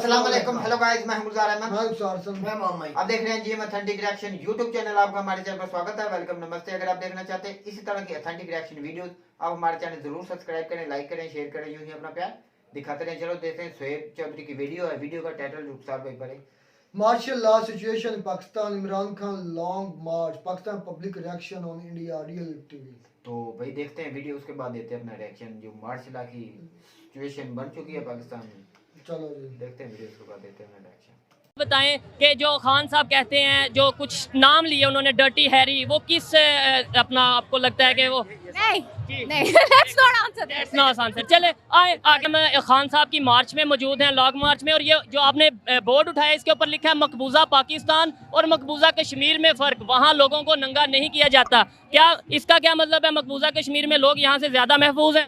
अस्सलाम वालेकुम, hello guys, मैं हूं गुलजार अहमद। मैं मोहम्मद। आप देख रहे हैं GM authentic reaction YouTube channel. आपका हमारे चैनल पर स्वागत है, वेलकम, नमस्ते। अगर आप देखना चाहते हैं इसी तरह की ऑथेंटिक रिएक्शन वीडियोस, आप हमारे चैनल जरूर सब्सक्राइब करें, लाइक करें, शेयर करें, यूं ही अपना प्यार दिखाते रहें। चलो देखते हैं शोएब चौधरी की वीडियो है। वीडियो का टाइटल रुखसार भाई पढ़े। Martial law situation in Pakistan. Imran Khan long march. Pakistan public reaction on India real TV. तो भाई देखते हैं वीडियो, उसके बाद देते हैं अपना रिएक्शन। जो मार्शल लॉ की सिचुएशन बन चुकी है पाकिस्तान में, चलो जी देखते हैं वीडियो, उसके बाद देते हैं अपना रिएक्शन। बताएं कि जो खान साहब कहते हैं, जो कुछ नाम लिए उन्होंने डर्टी हैरी, वो किस अपना आपको लगता है कि वो नहीं let's not answer that. ना आसान सर। चले आए आगे, मैं खान साहब की मार्च में मौजूद हैं, लॉन्ग मार्च में, और ये जो आपने बोर्ड उठाया इसके ऊपर लिखा है मकबूजा पाकिस्तान और मकबूजा कश्मीर में फ़र्क, वहाँ लोगों को नंगा नहीं किया जाता। क्या इसका क्या मतलब है? मकबूजा कश्मीर में लोग यहाँ से ज़्यादा महफूज हैं?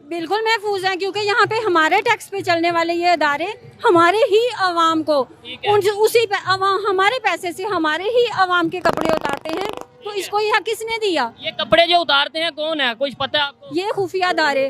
बिल्कुल महफूज हैं, क्योंकि यहाँ पे हमारे टैक्स पे चलने वाले ये अदारे हमारे ही अवाम को उसी पे हमारे पैसे से हमारे ही अवाम के कपड़े उतारते हैं। तो इसको यह किसने दिया? ये कपड़े जो उतारते हैं कौन है, कुछ पता है आपको? ये खुफिया अदारे।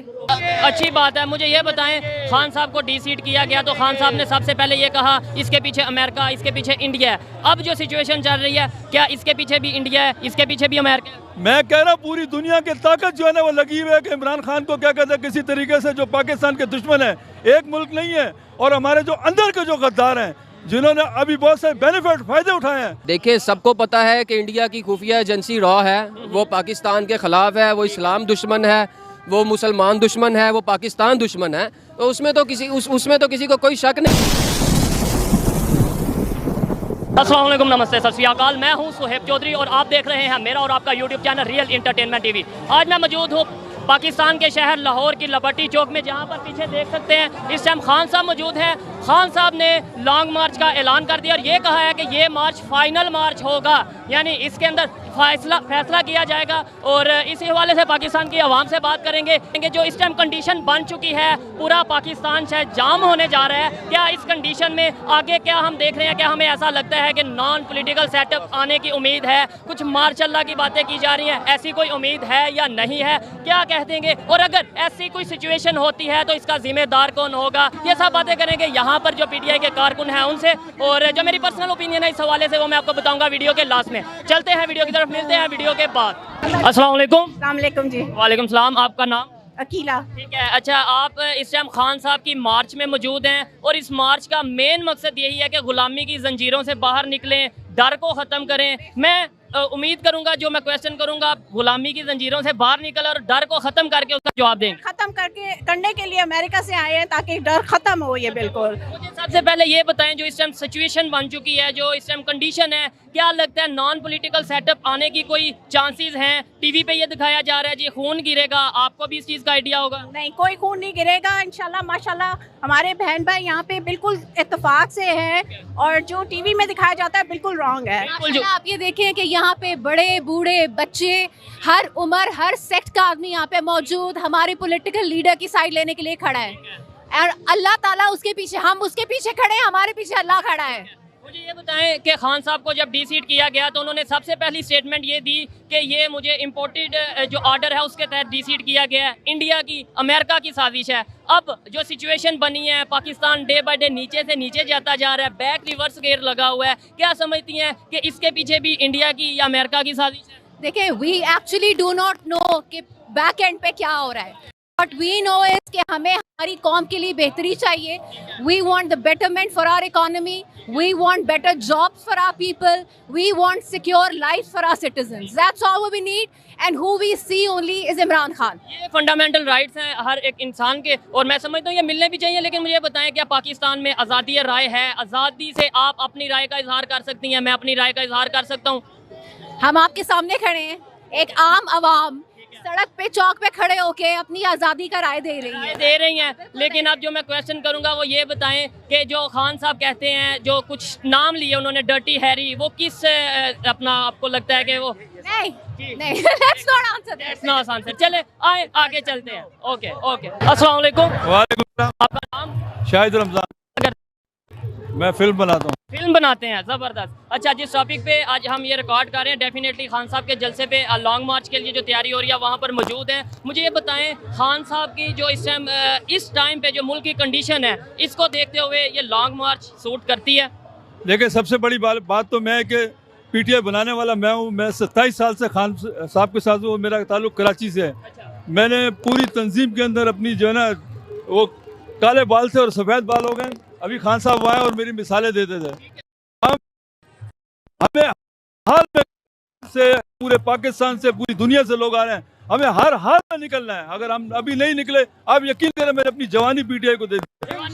अच्छी बात है। मुझे ये बताएं, खान साहब को डी-सीट किया गया तो खान साहब ने सबसे पहले ये कहा इसके पीछे अमेरिका, इसके पीछे इंडिया है। अब जो सिचुएशन चल रही है, क्या इसके पीछे भी इंडिया है, इसके पीछे भी अमेरिका है? मैं कह रहा हूँ पूरी दुनिया की ताकत जो है ना वो लगी हुई है कि इमरान खान को क्या कहते हैं किसी तरीके से, जो पाकिस्तान के दुश्मन है, एक मुल्क नहीं है, और हमारे जो अंदर के जो गद्दार हैं जिन्होंने अभी बहुत सारे बेनिफिट फायदे उठाए हैं। देखिए, सबको पता है कि इंडिया की खुफिया एजेंसी रॉ है, वो पाकिस्तान के खिलाफ है, वो इस्लाम दुश्मन है, वो मुसलमान दुश्मन है, वो पाकिस्तान दुश्मन है। तो उसमें तो किसी को कोई शक नहीं। अस्सलाम वालेकुम, नमस्ते, सत श्री अकाल। मैं हूं शोएब चौधरी और आप देख रहे हैं मेरा और आपका YouTube channel real entertainment TV. आज मैं मौजूद हूं पाकिस्तान के शहर लाहौर की लिबर्टी चौक में, जहां पर पीछे देख सकते हैं इस टाइम खान साहब मौजूद हैं। खान साहब ने लॉन्ग मार्च का ऐलान कर दिया और ये कहा है कि ये मार्च फाइनल मार्च होगा, यानी इसके अंदर फैसला किया जाएगा। और इसी हवाले से पाकिस्तान की आवाम से बात करेंगे। जो इस टाइम कंडीशन बन चुकी है, पूरा पाकिस्तान शायद जाम होने जा रहा है। क्या इस कंडीशन में आगे क्या हम देख रहे हैं, क्या हमें ऐसा लगता है कि नॉन पॉलिटिकल सेटअप आने की उम्मीद है? कुछ मार्शल लॉ की बातें की जा रही हैं, ऐसी कोई उम्मीद है या नहीं है? क्या कहते हैं? और अगर ऐसी कोई सिचुएशन होती है तो इसका जिम्मेदार कौन होगा? ये सब बातें करेंगे यहाँ पर जो पीटीआई के कारकुन हैं उनसे, और जो मेरी पर्सनल ओपिनियन है इस हवाले से वो मैं आपको बताऊंगा वीडियो के लास्ट में। चलते हैं वीडियो की तरफ, मिलते हैं वीडियो के बाद। अस्सलाम वालेकुम। जी, वालेकुम सलाम। आपका नाम? अकीला। ठीक है। अच्छा, आप इस टाइम खान साहब की मार्च में मौजूद हैं और इस मार्च का मेन मकसद यही है कि गुलामी की जंजीरों से बाहर निकलें, डर को ख़त्म करें। मैं उम्मीद करूंगा जो मैं क्वेश्चन करूंगा आप गुलामी की जंजीरों से बाहर निकल और डर को खत्म करके उसका जवाब देंगे। खत्म करने के लिए अमेरिका से आए हैं ताकि डर खत्म हो। ये बिल्कुल। मुझे सबसे पहले ये बताएं, जो इस टाइम सिचुएशन बन चुकी है, जो इस टाइम कंडीशन है, क्या लगता है नॉन पॉलिटिकल सेटअप आने की कोई चांसेस हैं? टीवी पे ये दिखाया जा रहा है जी खून गिरेगा, आपको भी इस चीज़ का आइडिया होगा? नहीं, कोई खून नहीं गिरेगा इंशाल्लाह। माशाल्लाह हमारे बहन भाई यहाँ पे बिल्कुल इत्तेफाक से हैं, और जो टीवी में दिखाया जाता है बिल्कुल रॉन्ग है। आप ये देखें कि यहाँ पे बड़े बूढ़े बच्चे, हर उम्र हर सेक्ट का आदमी यहाँ पे मौजूद हमारे पॉलिटिकल लीडर की साइड लेने के लिए खड़ा है, और अल्लाह ताला उसके पीछे, हम उसके पीछे खड़े हैं, हमारे पीछे अल्लाह खड़ा है। मुझे ये बताएं कि खान साहब को जब डी-सीट किया गया तो उन्होंने सबसे पहली स्टेटमेंट ये दी कि ये मुझे इम्पोर्टेड जो ऑर्डर है उसके तहत डी-सीट किया गया है, इंडिया की अमेरिका की साजिश है। अब जो सिचुएशन बनी है, पाकिस्तान डे बाय डे नीचे से नीचे जाता जा रहा है, बैक रिवर्स गेयर लगा हुआ है। क्या समझती हैं कि इसके पीछे भी इंडिया की या अमेरिका की साजिश है? देखिए, we actually do not know कि बैक एंड पे क्या हो रहा है, बट वी नो इज कि हमें हमारी कौम के लिए बेहतरी चाहिए। We want the betterment for our economy, we want better jobs for our people, we want secure life for our citizens. That's all we need, and who we see only is Imran Khan. ये fundamental rights हैं हर एक इंसान के, और मैं समझता हूँ ये मिलने भी चाहिए। लेकिन मुझे बताएं, क्या पाकिस्तान में आज़ादी राय है? आज़ादी से आप अपनी राय का इजहार कर सकती हैं, मैं अपनी राय का इजहार कर सकता हूँ। हम आपके सामने खड़े हैं, एक आम आवाम सड़क पे, चौक पे खड़े होके अपनी आज़ादी का राय दे रही हैं। लेकिन अब जो मैं क्वेश्चन करूंगा वो ये बताएं कि जो खान साहब कहते हैं, जो कुछ नाम लिए उन्होंने डर्टी हैरी, वो किस अपना आपको लगता है कि वो? नहीं let's not answer that. ना आसान से। चले आए आगे चलते हैं। ओके। अस्सलाम वालेकुम। वालेकुम सलाम। आपका नाम? शाहिद रमजान। मैं फिल्म बनाता हूँ। फिल्म बनाते हैं, ज़बरदस्त। अच्छा, जिस टॉपिक पे आज हम ये रिकॉर्ड कर रहे हैं, डेफिनेटली खान साहब के जलसे पे लॉन्ग मार्च के लिए जो तैयारी हो रही है वहाँ पर मौजूद है। मुझे ये बताएं, खान साहब की जो इस टाइम पे जो मुल्क की कंडीशन है, इसको देखते हुए ये लॉन्ग मार्च सूट करती है? देखिए, सबसे बड़ी बात तो मैं कि पीटीआई बनाने वाला मैं हूँ। मैं 27 साल से खान साहब के साथ हूँ। मेरा ताल्लुक कराची से है। मैंने पूरी तंजीम के अंदर अपनी जो है ना, वो काले बाल थे और सफ़ेद बाल हो गए। अभी खान साहब आए और मेरी मिसालें देते थे। हमें हाल में से पूरे पाकिस्तान से, पूरी दुनिया से लोग आ रहे हैं। हमें हर हाल में निकलना है। अगर हम अभी नहीं निकले, आप यकीन करें, मैंने अपनी जवानी पीटीआई को दे दी,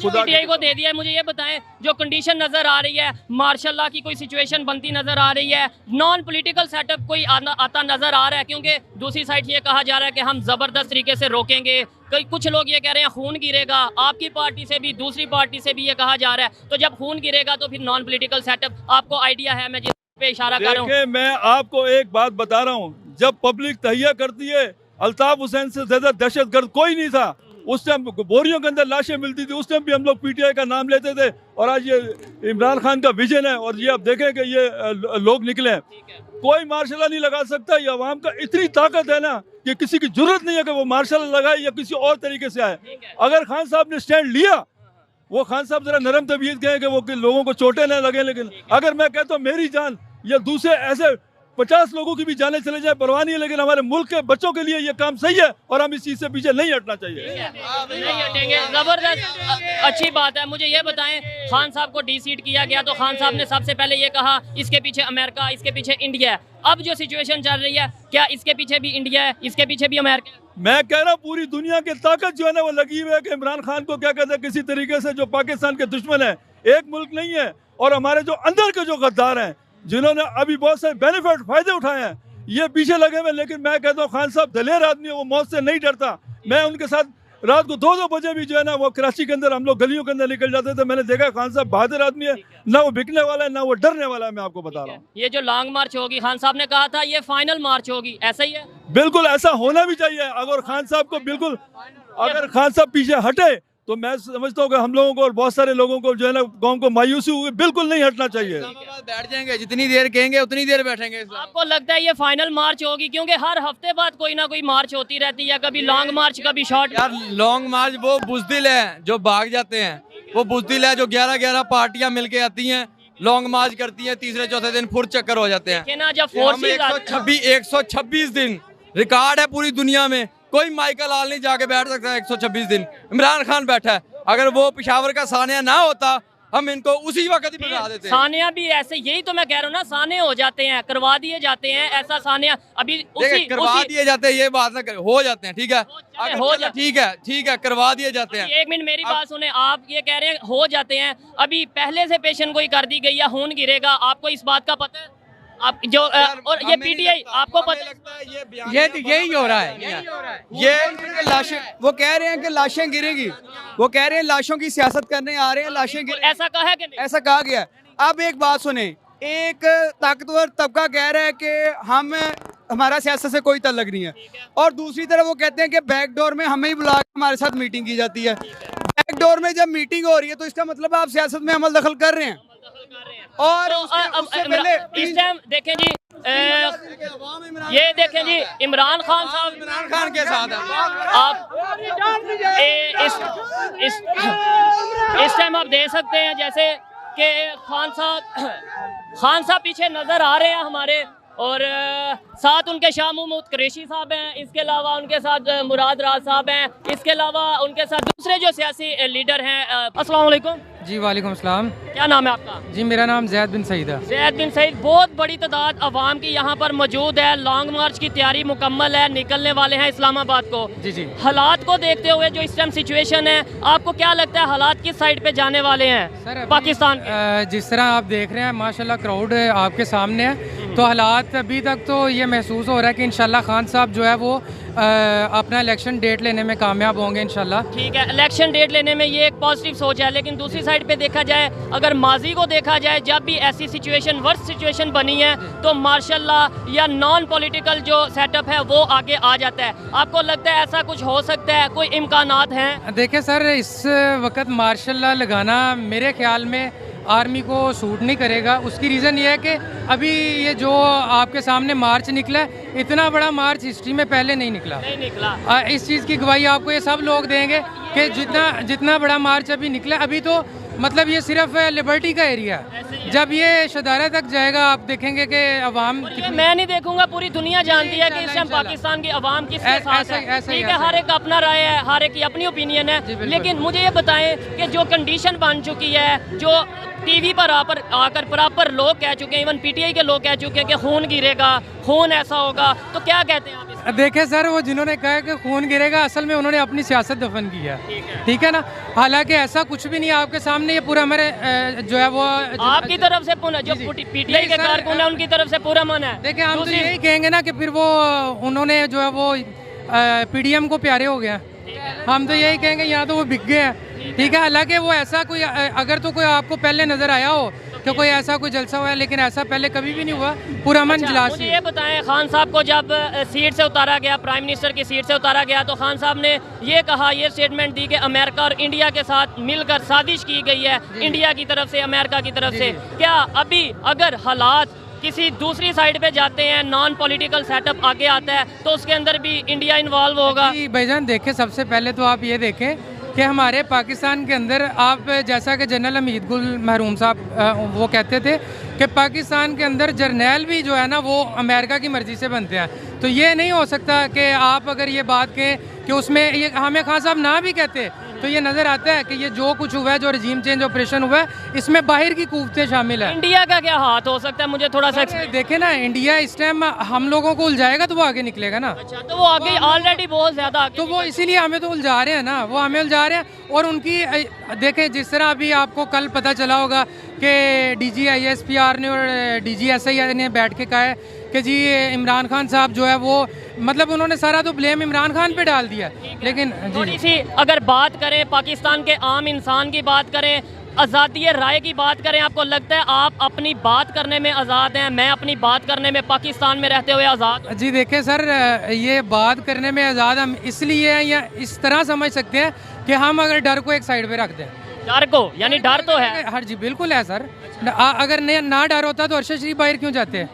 पीटीआई को दे दिया है। मुझे ये बताएं, जो कंडीशन नजर आ रही है, मार्शल लॉ की कोई सिचुएशन बनती नजर आ रही है, नॉन पॉलिटिकल सेटअप कोई आता नजर आ रहा है? क्योंकि दूसरी साइड ये कहा जा रहा है कि हम जबरदस्त तरीके से रोकेंगे। कुछ लोग ये कह रहे हैं खून गिरेगा, आपकी पार्टी से भी, दूसरी पार्टी से भी ये कहा जा रहा है। तो जब खून गिरेगा तो फिर नॉन पॉलिटिकल सेटअप, आपको आइडिया है मैं जिस पे इशारा कर रहा हूँ? मैं आपको एक बात बता रहा हूँ, जब पब्लिक तहिया करती है, अल्ताफ हुसैन से ज्यादा दहशतगर्द कोई नहीं था। उस टाइम बोरियों के अंदर लाशें मिलती थी, उस टाइम भी हम लोग पीटीआई का नाम लेते थे। और आज ये इमरान खान का विजन है, और ये आप देखें कि ये लोग निकले हैं। कोई मार्शल नहीं लगा सकता। ये अवाम का इतनी ताकत है ना कि किसी की जरूरत नहीं है कि वो मार्शल लगाए या किसी और तरीके से आए। अगर खान साहब ने स्टैंड लिया, वो खान साहब जरा नरम तबीयत के हैं कि वो लोगों को चोटें न लगे, लेकिन अगर मैं कहता हूँ मेरी जान या दूसरे ऐसे 50 लोगों की भी जाने चले जाए, परवाह नहीं है, लेकिन हमारे मुल्क के बच्चों के लिए ये काम सही है और हम इस चीज से पीछे नहीं हटना चाहिए। नहीं हटेंगे, जबरदस्त, अच्छी बात है। मुझे ये बताएं, खान साहब को डी-सीट किया गया तो खान साहब ने सबसे पहले ये कहा इसके पीछे अमेरिका, इसके पीछे इंडिया है। अब जो सिचुएशन चल रही है, क्या इसके पीछे भी इंडिया है, इसके पीछे भी अमेरिका? मैं कह रहा हूँ पूरी दुनिया की ताकत जो है ना वो लगी हुई है कि इमरान खान को क्या कहते हैं, किसी तरीके से जो पाकिस्तान के दुश्मन है, एक मुल्क नहीं है, और हमारे जो अंदर के जो गद्दार हैं, जिन्होंने अभी बहुत से बेनिफिट फायदे उठाए हैं, ये पीछे लगे हुए। लेकिन मैं कहता हूँ खान साहब दलेर आदमी है, वो मौत से नहीं डरता। मैं उनके साथ रात को 2-2 बजे भी जो है ना, वो कराची के अंदर हम लोग गलियों के अंदर निकल जाते थे। मैंने देखा खान साहब बहादुर आदमी है, ना वो बिकने वाला है ना वो डरने वाला है। मैं आपको बता रहा हूँ, ये जो लॉन्ग मार्च होगी, खान साहब ने कहा था ये फाइनल मार्च होगी, ऐसा ही है? बिल्कुल ऐसा होना भी चाहिए। अगर खान साहब को बिल्कुल, अगर खान साहब पीछे हटे तो मैं समझता हूँ कि हम लोगों को और बहुत सारे लोगों को जो है ना, कौम को मायूसी हुई, बिल्कुल नहीं हटना चाहिए। बैठ जाएंगे, जितनी देर कहेंगे उतनी देर बैठेंगे। आपको लगता है ये फाइनल मार्च होगी? क्योंकि हर हफ्ते बाद कोई ना कोई मार्च होती रहती है, कभी लॉन्ग मार्च, कभी शॉर्ट। यार लॉन्ग मार्च वो बुज़दिल है जो भाग जाते हैं, वो बुज़दिल है जो 11-11 पार्टियां मिलके आती हैं, लॉन्ग मार्च करती हैं, तीसरे चौथे दिन फुर चक्कर हो जाते हैं। 126 दिन रिकॉर्ड है पूरी दुनिया में, कोई माइकल आल नहीं जाके बैठ सकता 126 दिन। इमरान खान बैठा है। अगर वो पेशावर का सानिया ना होता, हम इनको उसी वक्त ही भगा देते। सानिया भी ऐसे, यही तो मैं कह रहा हूँ ना, साने हो जाते हैं, करवा दिए जाते हैं। ऐसा सानिया अभी करवा दिए जाते हैं, ये बात ना कर, हो जाते हैं, ठीक है, ठीक है, करवा दिए जाते हैं। एक मिनट मेरी बात सुने, आप ये कह रहे हैं हो जाते हैं, अभी पहले से पेशेंट कोई कर दी गई है, खून गिरेगा, आपको इस बात का पता है? आप जो और ये पीटीआई, आपको पता लगता है ये यही हो रहा है। ये लाशें, वो कह रहे हैं कि लाशें गिरेंगी, वो कह रहे हैं लाशों की सियासत करने आ रहे हैं, लाशें गिरेंगी। ऐसा कहा है कि नहीं? ऐसा कहा गया। अब एक बात सुने, एक ताकतवर तबका कह रहा है कि हम, हमारा सियासत से कोई तल्लुक नहीं है, और दूसरी तरफ वो कहते हैं कि बैकडोर में हमें ही बुला के हमारे साथ मीटिंग की जाती है। बैकडोर में जब मीटिंग हो रही है तो इसका मतलब आप सियासत में अमल दखल कर रहे हैं। और उससे पहले इस टाइम देखें जी, ये देखें जी, इमरान खान साहब इमरान खान के साथ है। आप इस टाइम आप देख सकते हैं जैसे कि खान साहब पीछे नजर आ रहे हैं हमारे, और साथ उनके शाह महमूद कुरैशी साहब हैं, इसके अलावा उनके साथ मुराद राज साहब हैं, इसके अलावा उनके साथ दूसरे जो सियासी लीडर हैं। अस्सलाम वालेकुम। जी वालेकुम सलाम। क्या नाम है आपका? जी मेरा नाम ज़ैद बिन सईद है। ज़ैद बिन सईद। बहुत बड़ी तादाद अवाम की यहाँ पर मौजूद है, लॉन्ग मार्च की तैयारी मुकम्मल है, निकलने वाले हैं इस्लामाबाद को। जी जी। हालात को देखते हुए जो इस टाइम सिचुएशन है, आपको क्या लगता है हालात किस साइड पे जाने वाले हैं सर पाकिस्तान के? जिस तरह आप देख रहे हैं माशाल्लाह क्राउड आपके सामने है, तो हालात अभी तक तो ये महसूस हो रहा है कि इंशाल्लाह खान साहब जो है वो अपना इलेक्शन डेट लेने में कामयाब होंगे इंशाल्लाह। ठीक है, इलेक्शन डेट लेने में ये एक पॉजिटिव सोच है, लेकिन दूसरी साइड पे देखा जाए, अगर माजी को देखा जाए, जब भी ऐसी सिचुएशन, वर्स्ट सिचुएशन बनी है, तो मार्शल लॉ या नॉन पॉलिटिकल जो सेटअप है वो आगे आ जाता है। आपको लगता है ऐसा कुछ हो सकता है, कोई इम्कानात हैं? देखिए सर, इस वक्त मार्शल लॉ लगाना मेरे ख्याल में आर्मी को सूट नहीं करेगा। उसकी रीज़न ये है कि अभी ये जो आपके सामने मार्च निकला है, इतना बड़ा मार्च हिस्ट्री में पहले नहीं निकला। इस चीज़ की गवाही आपको ये सब लोग देंगे कि जितना बड़ा मार्च अभी निकला, अभी तो मतलब ये सिर्फ लिबर्टी का एरिया है। जब ये शदारा तक जाएगा आप देखेंगे कि अवाम, मैं नहीं देखूंगा, पूरी दुनिया जानती है कि इस टाइम पाकिस्तान की अवाम किसके साथ है। ठीक है, हर एक अपना राय है, हर एक की अपनी ओपिनियन है, लेकिन मुझे ये बताएं कि जो कंडीशन बन चुकी है, जो टीवी पर आकर प्रॉपर लोग कह चुके हैं, इवन पीटीआई के लोग कह चुके हैं कि खून गिरेगा, खून ऐसा होगा, तो क्या कहते हैं आप? देखें सर, वो जिन्होंने कहा कि खून गिरेगा, असल में उन्होंने अपनी सियासत दफन की है। ठीक है ना, हालांकि ऐसा कुछ भी नहीं है। आपके सामने ये पूरा हमारे जो है वो आपकी तरफ से जो पीटीआई के कारकुन है उनकी तरफ से पूरा मन है। देखिए, हम तो यही कहेंगे ना कि फिर वो उन्होंने जो है वो पीडीएम को प्यारे हो गया। हम तो यही कहेंगे यहाँ तो वो बिक गए हैं। ठीक है, हालांकि वो ऐसा कोई अगर तो कोई आपको पहले नजर आया हो कि कोई ऐसा कोई जलसा हुआ है, लेकिन ऐसा पहले कभी भी नहीं हुआ। पूरा मन जलास। मुझे ये बताएं, खान साहब को जब सीट से उतारा गया, प्राइम मिनिस्टर की सीट से उतारा गया, तो खान साहब ने ये कहा, ये स्टेटमेंट दी कि अमेरिका और इंडिया के साथ मिलकर साजिश की गई है, इंडिया की तरफ से, अमेरिका की तरफ से। क्या अभी अगर हालात किसी दूसरी साइड पे जाते हैं, नॉन पॉलिटिकल सेटअप आगे आता है, तो उसके अंदर भी इंडिया इन्वॉल्व होगा? भाईजान देखें, सबसे पहले तो आप ये देखें कि हमारे पाकिस्तान के अंदर, आप जैसा कि जनरल हमीद गुल महरूम साहब वो कहते थे कि पाकिस्तान के अंदर जर्नैल भी जो है ना वो अमेरिका की मर्ज़ी से बनते हैं। तो ये नहीं हो सकता कि आप अगर ये बात कहें कि उसमें ये हमें खान साहब ना भी कहते, तो ये नज़र आता है कि ये जो कुछ हुआ है, जो रजीम चेंज ऑपरेशन हुआ है, इसमें बाहर की कुव्वतें शामिल है। इंडिया का क्या हाथ हो सकता है, मुझे थोड़ा सा देखे ना, इंडिया इस टाइम हम लोगों को उलझाएगा तो वो आगे निकलेगा ना। अच्छा, तो वो आगे ऑलरेडी बहुत ज़्यादा, तो वो इसीलिए हमें तो उलझा रहे हैं ना, वो हमें उलझा रहे हैं। और उनकी देखें, जिस तरह अभी आपको कल पता चला होगा कि DGISPR ने और DGSI ने बैठ के कहा है कि जी इमरान खान साहब जो है वो, मतलब उन्होंने सारा तो ब्लेम इमरान खान पे डाल दिया। लेकिन थोड़ी सी अगर बात करें, पाकिस्तान के आम इंसान की बात करें, आज़ादी राय की बात करें, आपको लगता है आप अपनी बात करने में आज़ाद हैं? मैं अपनी बात करने में पाकिस्तान में रहते हुए आज़ाद? जी देखें सर, ये बात करने में आज़ाद हम इसलिए हैं, या इस तरह समझ सकते हैं कि हम अगर डर को एक साइड पे रख दें। डर को, यानी डर तो है? हर जी बिल्कुल है सर। अगर ना डर होता तो अरशद शरीफ बाहर क्यों जाते हैं?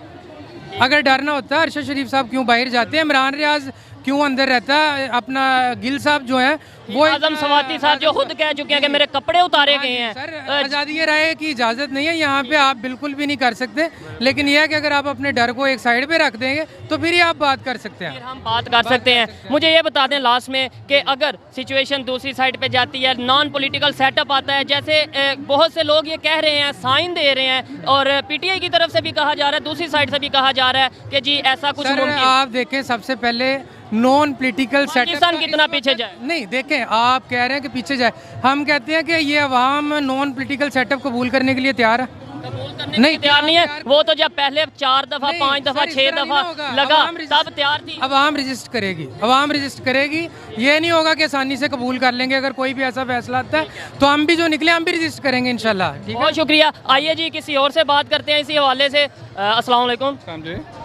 अगर डर ना होता, अरशद शरीफ साहब क्यों बाहर जाते हैं? इमरान रियाज क्यों अंदर रहता है? अपना गिल साहब जो है वो आजम सवाती साहब जो खुद कह चुके हैं कि मेरे कपड़े उतारे गए हैं। सर, आज़ादी राय की इजाज़त नहीं है यहाँ पे, आप बिल्कुल भी नहीं कर सकते। लेकिन यह है कि अगर आप अपने डर को एक साइड पे रख देंगे तो फिर ही आप बात कर सकते हैं। फिर हम बात कर सकते हैं। मुझे ये बता दें लास्ट में कि अगर सिचुएशन दूसरी साइड पे जाती है, नॉन पॉलिटिकल सेटअप आता है, जैसे बहुत से लोग ये कह रहे हैं, साइन दे रहे हैं, और पीटीआई की तरफ से भी कहा जा रहा है, दूसरी साइड से भी कहा जा रहा है कि जी ऐसा कुछ मुमकिन। आप देखें, सबसे पहले नॉन पॉलिटिकल सेटअप कितना पीछे जाए? नहीं, देखें, आप कह रहे हैं कि पीछे जाए, हम कहते हैं कि ये अवाम नॉन पॉलिटिकल सेटअप कबूल करने के लिए तैयार है। कबूल करने नहीं तैयार नहीं है। वो तो जब पहले 4 दफा 5 दफा 6 दफा लगा तब तैयार थी। अवाम रजिस्ट करेगी, अवाम रजिस्ट करेगी। ये नहीं होगा कि आसानी से कबूल कर लेंगे। अगर कोई भी ऐसा फैसला आता है तो हम भी जो निकले हम भी रजिस्ट करेंगे इंशाल्लाह। बहुत शुक्रिया। आइए जी किसी और से बात करते हैं इसी हवाले से। अस्सलाम वालेकुम।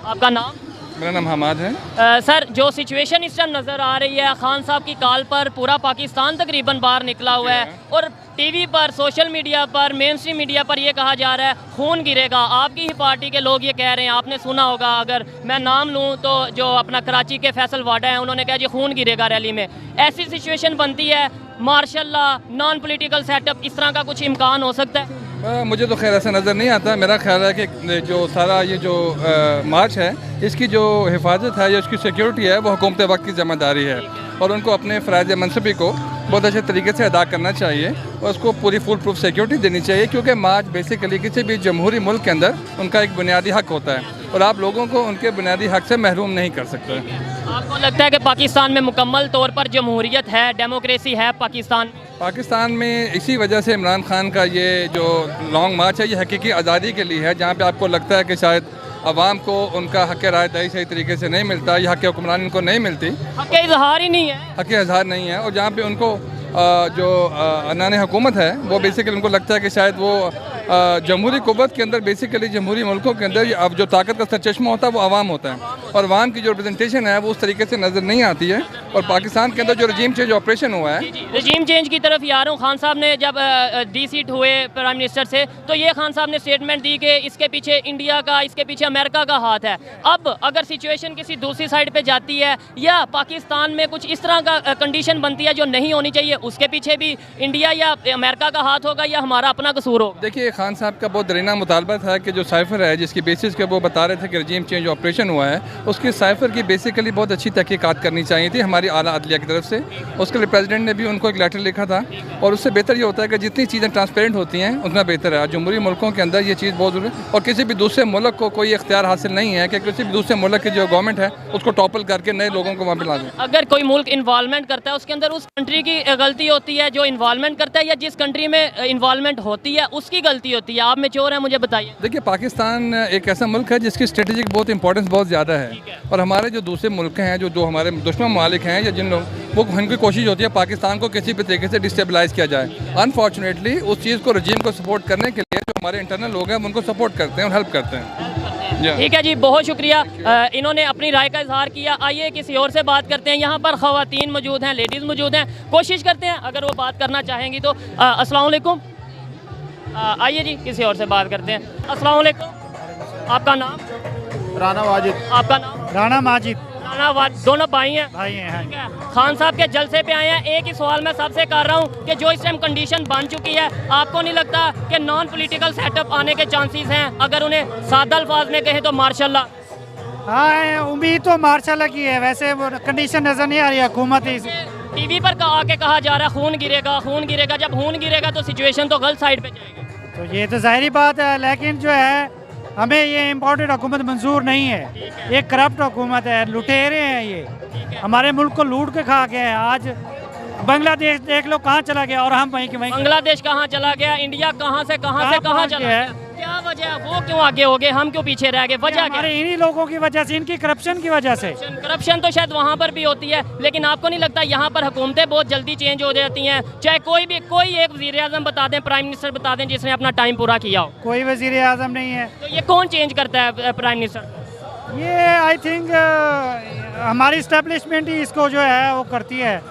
आपका नाम? मेरा नाम हमाद है। सर, जो सिचुएशन इस टाइम नज़र आ रही है, खान साहब की कॉल पर पूरा पाकिस्तान तकरीबन बाहर निकला हुआ है, और टीवी पर, सोशल मीडिया पर, मेन स्ट्रीम मीडिया पर ये कहा जा रहा है खून गिरेगा। आपकी ही पार्टी के लोग ये कह रहे हैं, आपने सुना होगा, अगर मैं नाम लूँ तो जो अपना कराची के फैसल वाडा है, उन्होंने कहा जी खून गिरेगा रैली में। ऐसी सिचुएशन बनती है, मार्शल्लाह, नॉन पॉलिटिकल सेटअप, इस तरह का कुछ इम्कान हो सकता है? मुझे तो खैर ऐसा नज़र नहीं आता। मेरा ख्याल है कि जो सारा ये जो मार्च है, इसकी जो हिफाजत है या उसकी सिक्योरिटी है, वो हुकूमत वक्त की ज़िम्मेदारी है, और उनको अपने फ़राइज़ मनसबी को बहुत अच्छे तरीके से अदा करना चाहिए, और उसको पूरी फुल प्रूफ सिक्योरिटी देनी चाहिए, क्योंकि मार्च बेसिकली किसी भी जमहूरी मुल्क के अंदर उनका एक बुनियादी हक होता है, और आप लोगों को उनके बुनियादी हक से महरूम नहीं कर सकते। आपको लगता है कि पाकिस्तान में मुकम्मल तौर पर जमहूरियत है, डेमोक्रेसी है पाकिस्तान में? इसी वजह से इमरान खान का ये जो लॉन्ग मार्च है, ये हकीकी आज़ादी के लिए है, जहाँ पे आपको लगता है कि शायद अवाम को उनका हक़ रायदाई सही तरीके से नहीं मिलता, या हक़ हुक्मरानी उनको नहीं मिलती, हक़ इज़हार ही नहीं है, हक़ इज़हार नहीं है, और जहाँ पे उनको जो अनाने हुकूमत है, वो बेसिकली उनको लगता है कि शायद वो जमहूरी कुव्वत के अंदर, बेसिकली जमहूरी मुल्कों के अंदर अब जो ताकत का सरचश्मा होता है वो अवाम होता है, और अवाम की जो रिप्रेजेंटेशन है वो उस तरीके से नज़र नहीं आती है। और पाकिस्तान के अंदर जो रजीम चेंज ऑपरेशन हुआ है, रजीम चेंज की तरफ ही आ रहा हूँ। खान साहब ने जब डी-सीट हुए प्राइम मिनिस्टर से, तो ये खान साहब ने स्टेटमेंट दी कि इसके पीछे इंडिया का, इसके पीछे अमेरिका का हाथ है। अब अगर सिचुएशन किसी दूसरी साइड पे जाती है या पाकिस्तान में कुछ इस तरह का कंडीशन बनती है जो नहीं होनी चाहिए, उसके पीछे भी इंडिया या अमेरिका का हाथ होगा या हमारा अपना कसूर होगा? देखिए, खान साहब का बहुत दरीना मुतालबा था कि जो साइफर है जिसकी बेसिस पे वो बता रहे थे कि रजीम चेंज ऑपरेशन हुआ है, उसकी साइफर की बेसिकली बहुत अच्छी तहकीकात करनी चाहिए थी हमारी आला अदलिया की तरफ से। उसके लिए प्रेसिडेंट ने भी उनको एक लेटर लिखा था, और उससे बेहतर ये होता है कि जितनी चीज़ें ट्रांसपेरेंट होती हैं उतना बेहतर है। जमहूरी मुल्कों के अंदर ये चीज़ बहुत ज़रूरी है, और किसी भी दूसरे मुल्क को कोई इख्तियार हासिल नहीं है कि किसी भी दूसरे मुल्क की जो गवर्नमेंट है उसको टॉपल करके नए लोगों को वहाँ पर ला दें। अगर कोई मुल्क इन्वॉल्वमेंट करता है, उसके अंदर उस कंट्री की गलती होती है जो इन्वॉल्वमेंट करता है, या जिस कंट्री में इन्वॉल्वमेंट होती है उसकी गलती होती है? आप मेच्योर हैं, मुझे बताइए। देखिए, पाकिस्तान एक ऐसा मुल्क है जिसकी स्ट्रेटेजिक बहुत इंपॉर्टेंस बहुत ज़्यादा है, और हमारे जो दूसरे मुल्क हैं, जो हमारे दुश्मन ममालिक हैं या जिन लोग, वो उनकी कोशिश होती है पाकिस्तान को किसी भी तरीके से डिस्टेबलाइज किया जाए। अनफॉर्चुनेटली उस चीज़ को, रजीम को सपोर्ट करने के लिए जो हमारे इंटरनल लोग हैं उनको सपोर्ट करते हैं और हेल्प करते हैं। ठीक है जी, बहुत शुक्रिया। इन्होंने अपनी राय का इजहार किया। आइए किसी और से बात करते हैं। यहाँ पर ख़वातीन मौजूद हैं, लेडीज़ मौजूद हैं, कोशिश करते हैं अगर वो बात करना चाहेंगी तो। अस्सलाम वालेकुम। आइए जी किसी और से बात करते हैं। अस्सलाम वालेकुम। आपका नाम? राना वाजिद। आपका नाम? राना माजिद। राना वाजिद। दोनों भाई हैं? भाई हैं। खान साहब के जलसे पे आए हैं। एक ही सवाल मैं सबसे कर रहा हूँ कि जो इस टाइम कंडीशन बन चुकी है, आपको नहीं लगता कि नॉन पॉलिटिकल सेटअप आने के चांसेस हैं? अगर उन्हें सादा अल्फाज में कहें तो मार्शाल्लाह। हाँ, उम्मीद तो मार्शाल्लाह की है, वैसे वो कंडीशन नजर नहीं आ रही हुकूमत ही। टीवी पर आके कहा जा रहा है खून गिरेगा, खून गिरेगा। जब खून गिरेगा तो सिचुएशन तो गलत साइड पे जाएगी। तो ये तो जाहिर बात है, लेकिन जो है हमें ये इम्पोर्टेड हुकूमत मंजूर नहीं है। ये करप्ट हुकूमत है, लुटेरे हैं, ये हमारे मुल्क को लूट के खा गए हैं। आज बांग्लादेश देख लो कहाँ चला गया, और हम वहीं के वहीं। बांग्लादेश कहाँ चला गया, इंडिया कहाँ से कहाँ चला गया? क्या वजह है? वो क्यों आगे हो गए, हम क्यों पीछे रह गए? वजह क्या? इन्हीं लोगों की वजह से, इनकी करप्शन की वजह से। करप्शन तो शायद वहाँ पर भी होती है, लेकिन आपको नहीं लगता यहाँ पर हुकूमतें बहुत जल्दी चेंज हो जाती हैं? चाहे कोई एक वज़ीर आज़म बता दें, प्राइम मिनिस्टर बता दें जिसने अपना टाइम पूरा किया हो। कोई वज़ीर आज़म नहीं है। तो ये कौन चेंज करता है प्राइम मिनिस्टर? ये आई थिंक हमारी इस्टेब्लिशमेंट ही इसको जो है वो करती है।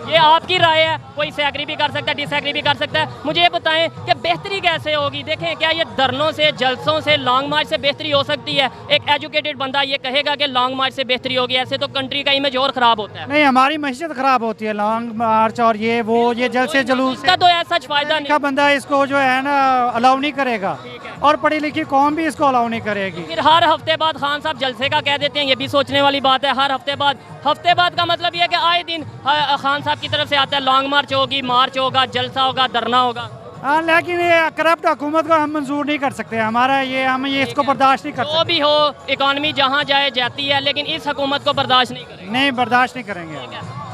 ये आपकी राय है, कोई से एग्री भी कर सकता है, डिसएग्री भी कर सकता है। मुझे ये बताएं कि बेहतरी कैसे होगी? देखें, क्या ये धरनों से, जलसों से, लॉन्ग मार्च से बेहतरी हो सकती है? एक एजुकेटेड बंदा ये कहेगा कि लॉन्ग मार्च से बेहतरी होगी, ऐसे तो कंट्री का इमेज और ख़राब होता है। नहीं, हमारी मैशत ख़राब होती है, लॉन्ग मार्च और ये जलसे जुलूस का तो ऐसा फ़ायदा नहीं। बंदा इसको जो है ना अलाउ नहीं करेगा, और पढ़ी लिखी कौम भी इसको अलाउ नहीं करेगी। फिर हर हफ्ते बाद खान साहब जलसे का कह देते हैं, ये भी सोचने वाली बात है। हर हफ्ते बाद का मतलब ये है कि आए दिन खान साहब की तरफ से आता है लॉन्ग मार्च होगी, मार्च होगा, जलसा होगा, धरना होगा। हाँ, लेकिन ये करप्ट हुकूमत को हम मंजूर नहीं कर सकते। हम ये इसको बर्दाश्त नहीं कर सकते। जो भी हो, इकॉनमी जहाँ जाती है, लेकिन इस हुकूमत को बर्दाश्त नहीं करेंगे। नहीं, बर्दाश्त नहीं करेंगे।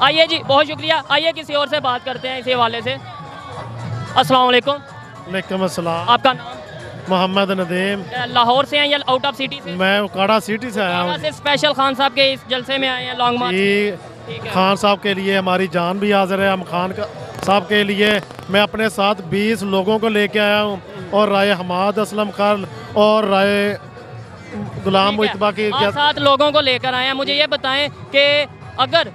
आइए जी, बहुत शुक्रिया। आइए किसी और से बात करते हैं इसी हवाले से। अस्सलाम वालेकुम। वालेकुम अस्सलाम। आपका नाम? मोहम्मद नदीम। लाहौर से हैं या आउट ऑफ सिटी से? मैं उकाड़ा सिटी से आया हूँ। स्पेशल खान साहब के इस जलसे में आए हैं, लॉन्ग मार्च। खान साहब के लिए हमारी जान भी हाजिर है। हम खान साहब के लिए मैं अपने साथ 20 लोगों को लेके आया हूँ, और राय हमाद असलम खान और राय गुलाम मुस्तफा की 7 लोगों को लेकर आए हैं। मुझे ये बताएं कि अगर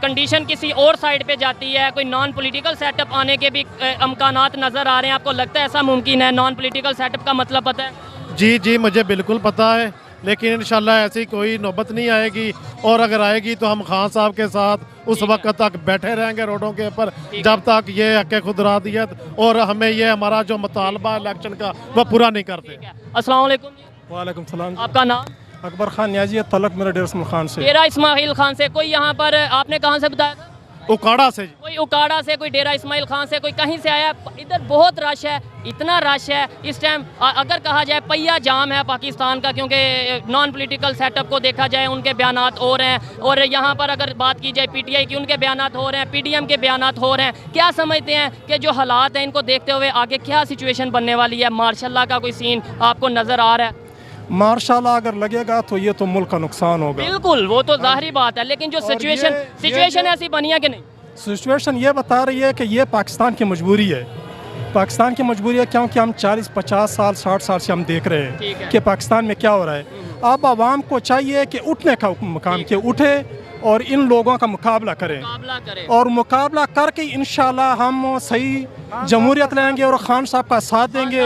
कंडीशन किसी और साइड पे जाती है, कोई नॉन पॉलिटिकल सेटअप आने के भी अमकानात नज़र आ रहे हैं, आपको लगता है ऐसा मुमकिन है? नॉन पॉलिटिकल सेटअप का मतलब पता है? जी, मुझे बिल्कुल पता है, लेकिन इंशाल्लाह ऐसी कोई नौबत नहीं आएगी, और अगर आएगी तो हम खान साहब के साथ उस वक्त तक बैठे रहेंगे रोडों के ऊपर जब तक ये हक़ खुदरादियत और हमें ये हमारा जो मुतालबा इलेक्शन का वो पूरा नहीं करते। अस्सलाम वालेकुम। वालेकुम सलाम। आपका नाम? अकबर खान नियाजी, तलक मेरा डेरा इस्माइल खान से। डेरा इस्माइल खान से। कोई यहाँ पर आपने कहाँ से बताया था? उकाड़ा से। कोई उकाड़ा से, कोई डेरा इस्माइल खान से, कोई कहीं से आया। इधर बहुत रश है, इतना रश है इस टाइम, अगर कहा जाए पहिया जाम है पाकिस्तान का, क्योंकि नॉन पॉलिटिकल सेटअप को देखा जाए उनके बयानात हो रहे हैं, और यहाँ पर अगर बात की जाए पीटीआई की, उनके बयानात हो रहे हैं, पीडीएम के बयानात हो रहे हैं। क्या समझते हैं कि जो हालात हैं इनको देखते हुए आगे क्या सिचुएशन बनने वाली है? मार्शल का कोई सीन आपको नज़र आ रहा है? मार्शाल्लाह अगर लगेगा तो ये तो मुल्क का नुकसान होगा। बिल्कुल, वो तो जाहिर बात है, लेकिन जो सिचुएशन ऐसी बनी है कि नहीं? सिचुएशन ये बता रही है कि ये पाकिस्तान की मजबूरी है। पाकिस्तान की मजबूरी है क्योंकि हम 40-50 साल 60 साल से हम देख रहे हैं कि पाकिस्तान में क्या हो रहा है। अब आवाम को चाहिए कि उठने का मकाम के उठे और इन लोगों का मुकाबला करें और मुकाबला करके इंशाल्लाह हम सही जमहूरियत लाएंगे और खान साहब का साथ देंगे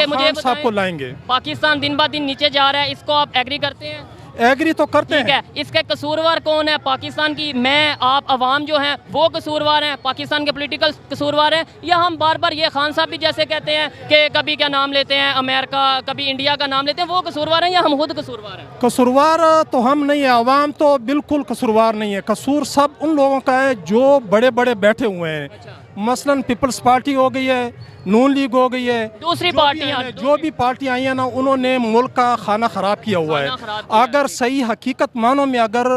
मुझे खान साहब को लाएंगे। पाकिस्तान दिन ब दिन नीचे जा रहा है, इसको आप एग्री करते हैं? एग्री तो करते हैं। इसके कसूरवार कौन है? पाकिस्तान की मैं आप अवाम जो हैं वो कसूरवार हैं, पाकिस्तान के पॉलिटिकल कसूरवार हैं, या हम बार बार ये खान साहब भी जैसे कहते हैं कि कभी क्या नाम लेते हैं अमेरिका, कभी इंडिया का नाम लेते हैं, वो कसूरवार हैं या हम खुद कसूरवार हैं? कसूरवार तो हम नहीं है, अवाम तो बिल्कुल कसूरवार नहीं है। कसूर सब उन लोगों का है जो बड़े बड़े बैठे हुए हैं। मसलन पीपल्स पार्टी हो गई है, नून लीग हो गई है, दूसरी पार्टियां जो भी पार्टियां आई हैं ना, उन्होंने मुल्क का खाना ख़राब किया हुआ है। अगर सही हकीकत मानों में अगर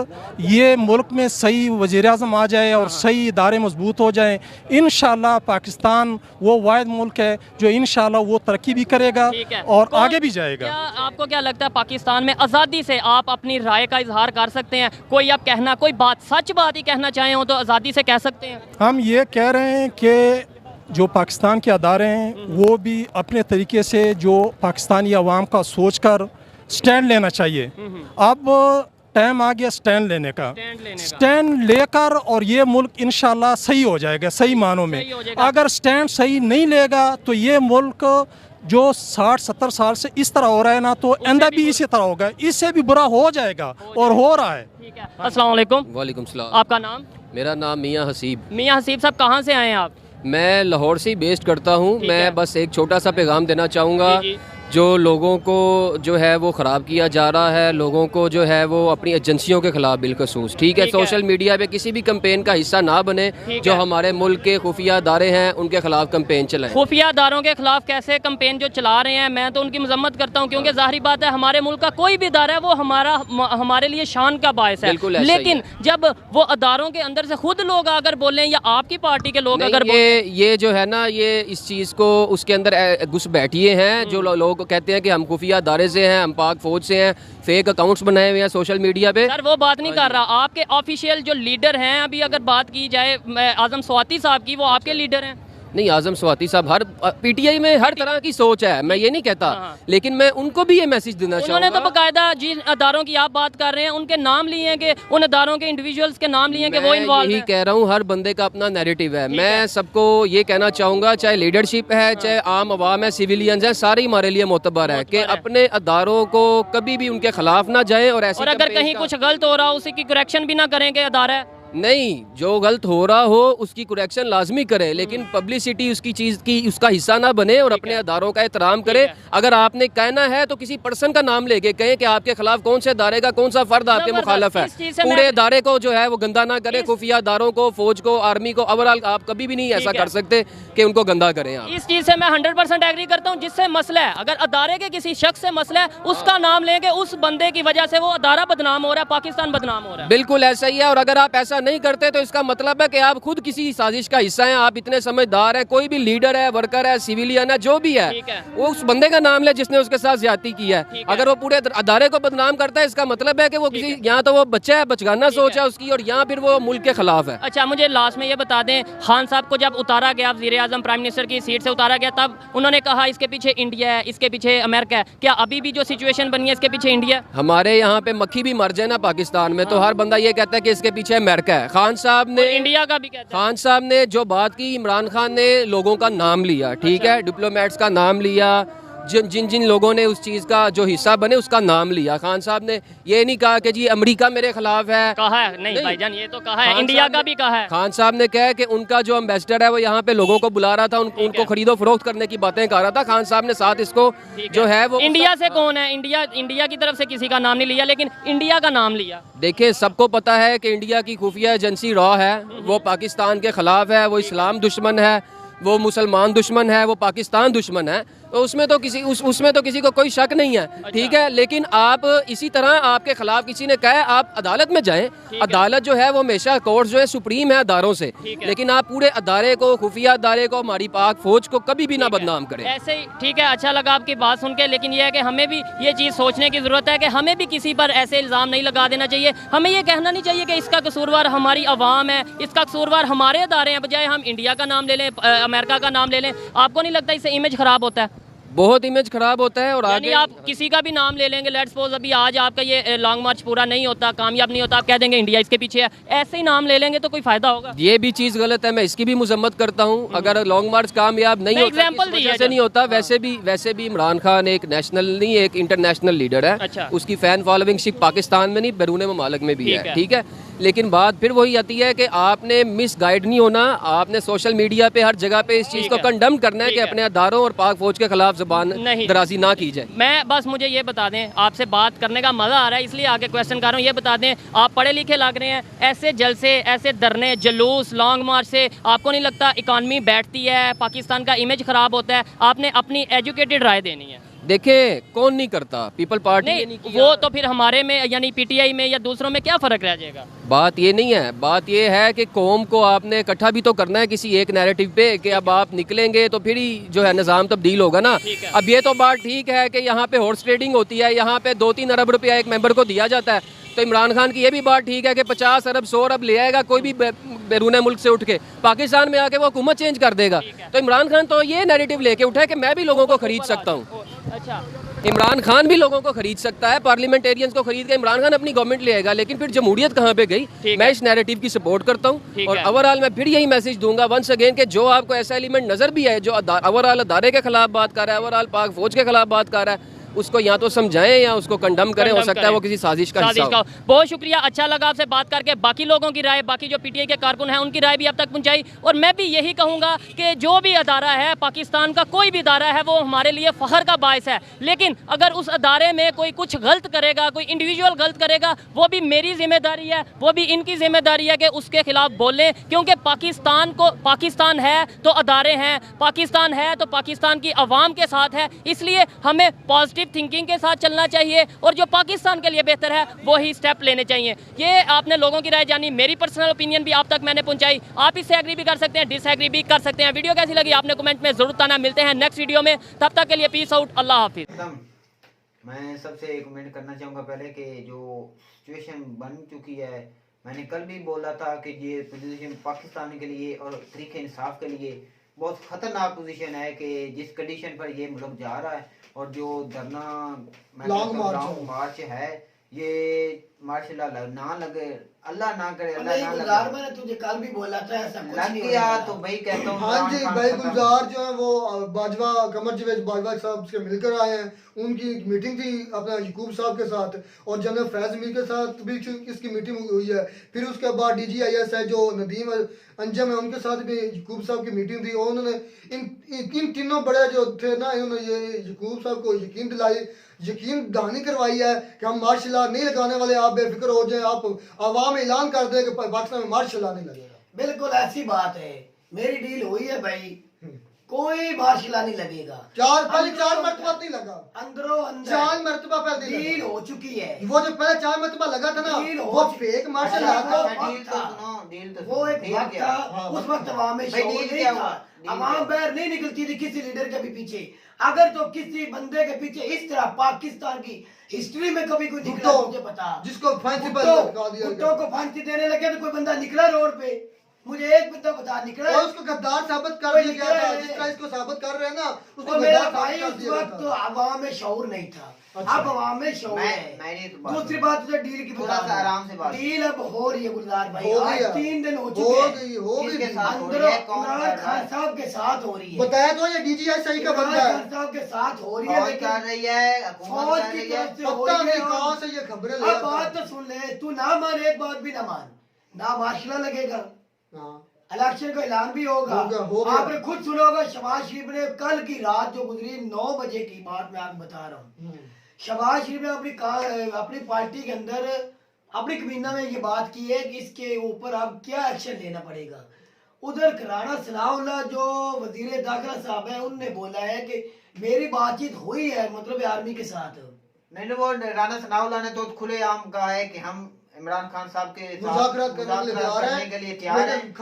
ये मुल्क में सही वज़ीर-ए-आज़म आ जाए और सही इदारे मजबूत हो जाए, इंशाल्लाह पाकिस्तान वो वाहिद मुल्क है जो इंशाल्लाह वो तरक्की भी करेगा और आगे भी जाएगा। आपको क्या लगता है पाकिस्तान में आज़ादी से आप अपनी राय का इजहार कर सकते हैं? कोई आप कहना, कोई बात सच बात ही कहना चाहें हो तो आज़ादी से कह सकते हैं? हम ये कह रहे हैं कि जो पाकिस्तान के अदारे हैं वो भी अपने तरीके से जो पाकिस्तानी अवाम का सोच कर स्टैंड लेना चाहिए। अब टाइम आ गया स्टैंड लेने का, स्टैंड लेकर और ये मुल्क इंशाल्लाह सही हो जाएगा सही मानों में। अगर स्टैंड सही नहीं लेगा तो ये मुल्क जो 60-70 साल से इस तरह हो रहा है ना, तो आइंदा भी इसी तरह होगा, इससे भी बुरा हो जाएगा और हो रहा है। अस्सलाम वालेकुम। वालेकुम सलाम। आपका नाम? मेरा नाम मियाँ हसीब। मियाँ हसीब साहब कहाँ से आए हैं आप? मैं लाहौर से बेस्ड करता हूँ। मैं बस एक छोटा सा पैगाम देना चाहूँगा, जो लोगों को जो है वो ख़राब किया जा रहा है, लोगों को जो है वो अपनी एजेंसियों के ख़िलाफ़ बिलखसूस, ठीक है, सोशल मीडिया पे किसी भी कैंपेन का हिस्सा ना बने। जो हमारे मुल्क के खुफिया अदारे हैं उनके ख़िलाफ़ कैंपेन चलाएं। खुफिया अदारों के खिलाफ कैसे कैंपेन जो चला रहे हैं, मैं तो उनकी मजम्मत करता हूँ, क्योंकि जाहिर बात है हमारे मुल्क का कोई भी अदारा है वो हमारे लिए शान का बायस है। लेकिन जब वो अदारों के अंदर से खुद लोग अगर बोलें या आपकी पार्टी के लोग अगर ये जो है ना, ये इस चीज़ को उसके अंदर घुस बैठिए हैं जो लोग कहते हैं कि हम खुफिया अदारे से हैं, हम पाक फौज से हैं, फेक अकाउंट्स बनाए हुए हैं सोशल मीडिया पे। सर वो बात नहीं कर रहा, आपके ऑफिशियल जो लीडर हैं, अभी अगर बात की जाए आजम स्वाति साहब की, वो आपके लीडर हैं? नहीं, आजम स्वाति साहब हर पीटीआई में हर तरह की सोच है, मैं ये नहीं कहता, लेकिन मैं उनको भी ये मैसेज देना चाहूँगा। उन्होंने तो बकायदा जिन अदारों की आप बात कर रहे हैं उनके नाम लिए हैं, कि उन अदारों के इंडिविजुअल्स के नाम लिए हैं कि वो इन्वॉल्व हैं। यही कह रहा हूँ, हर बंदे का अपना नैरेटिव है। मैं सबको ये कहना चाहूँगा, चाहे लीडरशिप है, चाहे आम आवाम है, सिविलियंस हैं, सारे हमारे लिए मोतबर है कि अपने अदारों को कभी भी उनके खिलाफ ना जाए। और अगर कहीं कुछ गलत हो रहा हो उसी की करेक्शन भी ना करेंगे अदारा। नहीं, जो गलत हो रहा हो उसकी करेक्शन लाजमी करे, लेकिन पब्लिसिटी उसकी चीज़ की उसका हिस्सा ना बने और अपने अदारों का एहतराम करे। अगर आपने कहना है तो किसी पर्सन का नाम लेके कहें कि आपके खिलाफ कौन से अदारे का कौन सा फर्द आपके मुखालफ है। पूरे अदारे को जो है वो गंदा ना करे, खुफिया अदारों को, फौज को, आर्मी को, ओवरऑल आप कभी भी नहीं ऐसा कर सकते कि उनको गंदा करें आप। इस चीज़ से मैं 100% एग्री करता हूँ। जिससे मसला है, अगर अदारे के किसी शख्स से मसला है, उसका नाम लेंगे, उस बंदे की वजह से वो अदारा बदनाम हो रहा है, पाकिस्तान बदनाम हो रहा है। बिल्कुल ऐसा ही है। और अगर आप ऐसा नहीं करते तो इसका मतलब है कि आप खुद किसी साजिश का हिस्सा हैं, आप इतने समझदार हैं। कोई भी लीडर है, वर्कर है, सिविलियन है, जो भी है, वो उस बंदे का नाम ले जिसने उसके साथ ज्यादती की है। अगर वो पूरे अदारे को बदनाम करता है, इसका मतलब है कि वो किसी, यहाँ तो वो बच्चा है, बचगाना सोच है उसकी, और यहाँ फिर वो मुल्क के खिलाफ है। अच्छा, मुझे लास्ट में ये बता दें, खान साहब को जब उतारा गया, वज़ीर-ए-आज़म प्राइम मिनिस्टर की सीट से उतारा गया, तब उन्होंने कहा इसके पीछे इंडिया है, इसके पीछे अमेरिका है। क्या अभी भी जो सिचुएशन बनी है इसके पीछे इंडिया? हमारे यहाँ पे मक्खी भी मर जाए ना पाकिस्तान में, तो हर बंदा ये कहता है कि इसके पीछे अमेरिका है। खान साहब ने, इंडिया का भी खान साहब ने जो बात की, इमरान खान ने लोगों का नाम लिया, ठीक है, डिप्लोमेट्स का नाम लिया, जिन जिन लोगों ने उस चीज़ का जो हिस्सा बने उसका नाम लिया। खान साहब ने ये नहीं कहा कि जी अमेरिका मेरे खिलाफ है, कहा है नहीं भाईजान, ये तो कहा है, इंडिया का भी कहा है। खान साहब ने कहा कि उनका जो एम्बेसडर है वो यहाँ पे लोगों को बुला रहा था, उनको खरीदो फरोख्त करने की बातें कर रहा था। खान साहब ने साथ इसको जो है वो, इंडिया से कौन है, इंडिया की तरफ से किसी का नाम नहीं लिया, लेकिन इंडिया का नाम लिया। देखिए, सबको पता है कि इंडिया की खुफिया एजेंसी रॉ है, वो पाकिस्तान के खिलाफ है, वो इस्लाम दुश्मन है, वो मुसलमान दुश्मन है, वो पाकिस्तान दुश्मन है। तो उसमें तो किसी को कोई शक नहीं है, ठीक है। लेकिन आप इसी तरह आपके खिलाफ किसी ने कहा, आप अदालत में जाएं। अदालत जो है वो हमेशा कोर्ट जो है सुप्रीम है अदारों से, लेकिन आप पूरे अदारे को, खुफिया अदारे को, हमारी पाक फौज को कभी भी ना बदनाम करें। ऐसे ही ठीक है, अच्छा लगा आपकी बात सुन के, लेकिन यह है कि हमें भी ये चीज़ सोचने की ज़रूरत है कि हमें भी किसी पर ऐसे इल्ज़ाम नहीं लगा देना चाहिए। हमें ये कहना नहीं चाहिए कि इसका कसूरवार हमारी आवाम है, इसका कसूरवार हमारे अदारे हैं, बजाय हम इंडिया का नाम ले लें, अमेरिका का नाम ले लें। आपको नहीं लगता इससे इमेज ख़राब होता है? बहुत इमेज खराब होता है। और यानी आगे आप किसी का भी नाम ले लेंगे, लेट्स सपोज अभी आज आपका ये लॉन्ग मार्च पूरा नहीं होता, कामयाब नहीं होता, आप कह देंगे इंडिया इसके पीछे है, ऐसे ही नाम ले लेंगे तो कोई फायदा होगा? ये भी चीज़ गलत है, मैं इसकी भी मजम्मत करता हूँ। अगर लॉन्ग मार्च कामयाब नहीं होता, एग्जांपल दी है से नहीं होता, वैसे भी इमरान खान एक नेशनल नहीं, एक इंटरनेशनल लीडर है। अच्छा। उसकी फैन फॉलोइंग सिर्फ पाकिस्तान में नहीं, बैरून ममालिक में भी है, ठीक है। लेकिन बात फिर वही आती है कि आपने मिस गाइड नहीं होना, आपने सोशल मीडिया पे हर जगह पे इस चीज़ को कंडम करना है कि अपने अदारों और पाक फौज के खिलाफ जुबान दराजी ना की जाए। मैं बस मुझे ये बता दें, आपसे बात करने का मज़ा आ रहा है इसलिए आगे क्वेश्चन कर रहा हूँ, ये बता दें आप पढ़े लिखे लग रहे हैं, ऐसे जलसे, ऐसे धरने, जुलूस, लॉन्ग मार्च से आपको नहीं लगता इकॉनमी बैठती है, पाकिस्तान का इमेज ख़राब होता है? आपने अपनी एजुकेटेड राय देनी है। देखें, कौन नहीं करता, पीपल पार्टी नहीं, नहीं किया। वो तो फिर हमारे में यानी पीटीआई में या दूसरों में क्या फ़र्क रह जाएगा? बात ये नहीं है, बात ये है कि कौम को आपने इकट्ठा भी तो करना है किसी एक नैरेटिव पे, कि अब आप निकलेंगे तो फिर ही जो है निज़ाम तब्दील होगा ना। अब ये तो बात ठीक है कि यहाँ पे हॉर्स ट्रेडिंग होती है, यहाँ पे 2-3 अरब रुपया एक मेंबर को दिया जाता है, तो इमरान खान की ये भी बात ठीक है कि 50 अरब 100 अरब ले आएगा कोई भी बैरून मुल्क से उठ के, पाकिस्तान में आके वो हुकूमत चेंज कर देगा। तो इमरान खान तो ये नैरेटिव लेके उठा है कि मैं भी लोगों को खरीद सकता हूँ। अच्छा, इमरान खान भी लोगों को खरीद सकता है, पार्लियामेंटेरियंस को खरीद के इमरान खान अपनी गवर्नमेंट ले आएगा, लेकिन फिर जमहूरियत कहाँ पे गई? मैं इस नैरेटिव की सपोर्ट करता हूँ। और ओवरऑल मैं फिर यही मैसेज दूंगा वंस अगेन कि जो आपको ऐसा एलिमेंट नजर भी है जो ओवरऑल अदारे के खिलाफ बात कर रहा है, ओवरऑल पाक फौज के खिलाफ बात कर रहा है, उसको या तो समझाएं या उसको कंडम करें। हो सकता है वो किसी साजिश का हिस्सा हो। बहुत शुक्रिया, अच्छा लगा आपसे बात करके। बाकी लोगों की राय, बाकी जो पीटीआई के कारकुन हैं उनकी राय भी अब तक पहुंचाई, और मैं भी यही कहूंगा कि जो भी अदारा है, पाकिस्तान का कोई भी अदारा है, वो हमारे लिए फ़ख्र का बायस है। लेकिन अगर उस अदारे में कोई कुछ गलत करेगा, कोई इंडिविजुअल गलत करेगा, वो भी मेरी जिम्मेदारी है, वो भी इनकी जिम्मेदारी है कि उसके खिलाफ बोलें, क्योंकि पाकिस्तान है तो अदारे हैं, पाकिस्तान है तो पाकिस्तान की आवाम के साथ है। इसलिए हमें पॉजिटिव थिंकिंग के साथ चलना चाहिए और जो पाकिस्तान के लिए बेहतर है वो ही स्टेप लेने चाहिए। ये आपने लोगों की राय जानी, मेरी पर्सनल ओपिनियन भी आप तक मैंने पहुंचाई। आप इससे एग्री भी कर सकते हैं, डिसएग्री भी कर सकते हैं। वीडियो कैसी लगी आपने कमेंट में जरूर बताना। मिलते हैं नेक्स्ट वीडियो में, तब तक के लिए पीस आउट, अल्लाह हाफिज। मैं सबसे कमेंट करना चाहूँगा पहले कि जो सिचुएशन बन चुकी है, मैंने कल भी बोला था कि ये पोजीशन पाकिस्तान के लिए और तरीके इंसाफ के लिए बहुत खतरनाक पोजीशन है कि जिस कंडीशन पर ये मुल्क जा रहा है, और जो धरना लॉन्ग मार्च है, ये माशाल्लाह ना लगे, अल्लाह ना करे, अल्लाह ना लगे। मैंने तुझे कल भी बोला था ऐसा कुछ लग नहीं गया तो भाई कहता हूँ। हाँ जी भाई, गुलजार जो है वो बाजवा कमर जवेद बाजवा साहब से मिलकर आए हैं, उनकी मीटिंग थी अपना यकूब साहब के साथ, और जनरल फैज मीर के साथ भी इसकी मीटिंग हुई है। फिर उसके बाद DGIS है जो नदीम अंजम है, उनके साथ भी यकूब साहब की मीटिंग थी, और उन्होंने इन तीनों बड़े जो थे ना, इन्होंने ये यकूब साहब को यकीन दहानी करवाई है कि हम मार्शल लॉ नहीं लगाने वाले, आप बेफिक्र हो जाए, आप आवाम में ऐलान कर दे कि पाकिस्तान में मार्शल लॉ नहीं लगेगा। बिल्कुल ऐसी बात है, मेरी डील हुई है भाई, कोई मार्शल लॉ नहीं लगेगा। पहले 4 मरतबा नहीं लगा, अंदरों अंदर 4 मरतबा पहले डील हो चुकी है। वो जो पहले 4 मरतबा लगा था ना, वो फेक मार्शल लॉ था। वो एक वक्त था, उस वक्त अवाम में शऊर नहीं था, अवाम बाहर नहीं निकलती थी किसी लीडर के भी पीछे। अगर तो किसी बंदे के पीछे इस तरह पाकिस्तान की हिस्ट्री में कभी कोई निकला, मुझे पता, जिसको फांसी पर लटका दिया, कुत्तों को फांसी देने लगे तो कोई बंदा निकला रोड पे, मुझे एक बंदा बता निकला, और उसको गद्दार साबित कर दिया गया था। जिस तरह इसको साबित कर रहे हैं ना, उसको मेरा गद्दार भाई साबित कर उस दिया वक्त तो अवाम में शऊर नहीं था। अच्छा। अब अवाम में शऊर है। दूसरी बात तुझे डील की बता, आराम से बात, डील अब हो रही है गुलजार भाई, हो आज गई 3 दिन हो चुके हैं, हो गई अंदरों इमरान खान साहब के साथ हो रही है। बताया तो ये DGI सही का बंदा है, खान साहब के साथ हो रही है, लेकिन कर रही है फौज की तरफ से हो पता रही नहीं है। कहां से ये खबरें ले अब बात तो सुन ले, तू ना मान, एक बात भी ना मान, ना मार्शल लगेगा, इलेक्शन का ऐलान भी होगा। आपने खुद सुना होगा, शहबाज शरीफ ने कल की रात जो गुजरी 9 बजे की बात मैं आपको बता रहा हूँ, शहबाज शरीफ ने अपनी पार्टी के अंदर अपनी कमीना में ये बात की है कि इसके ऊपर अब क्या एक्शन लेना पड़ेगा। उधर राणा सनाउल्लाह जो वजीर दाखिला साहब है, उनने बोला है कि मेरी बातचीत हुई है मतलब आर्मी के साथ। नहीं, वो राणा सनाउल्लाह ने तो खुलेआम कहा है कि हम इमरान खान साहब के मुज़ाकरात करने के लिए तैयार हैं।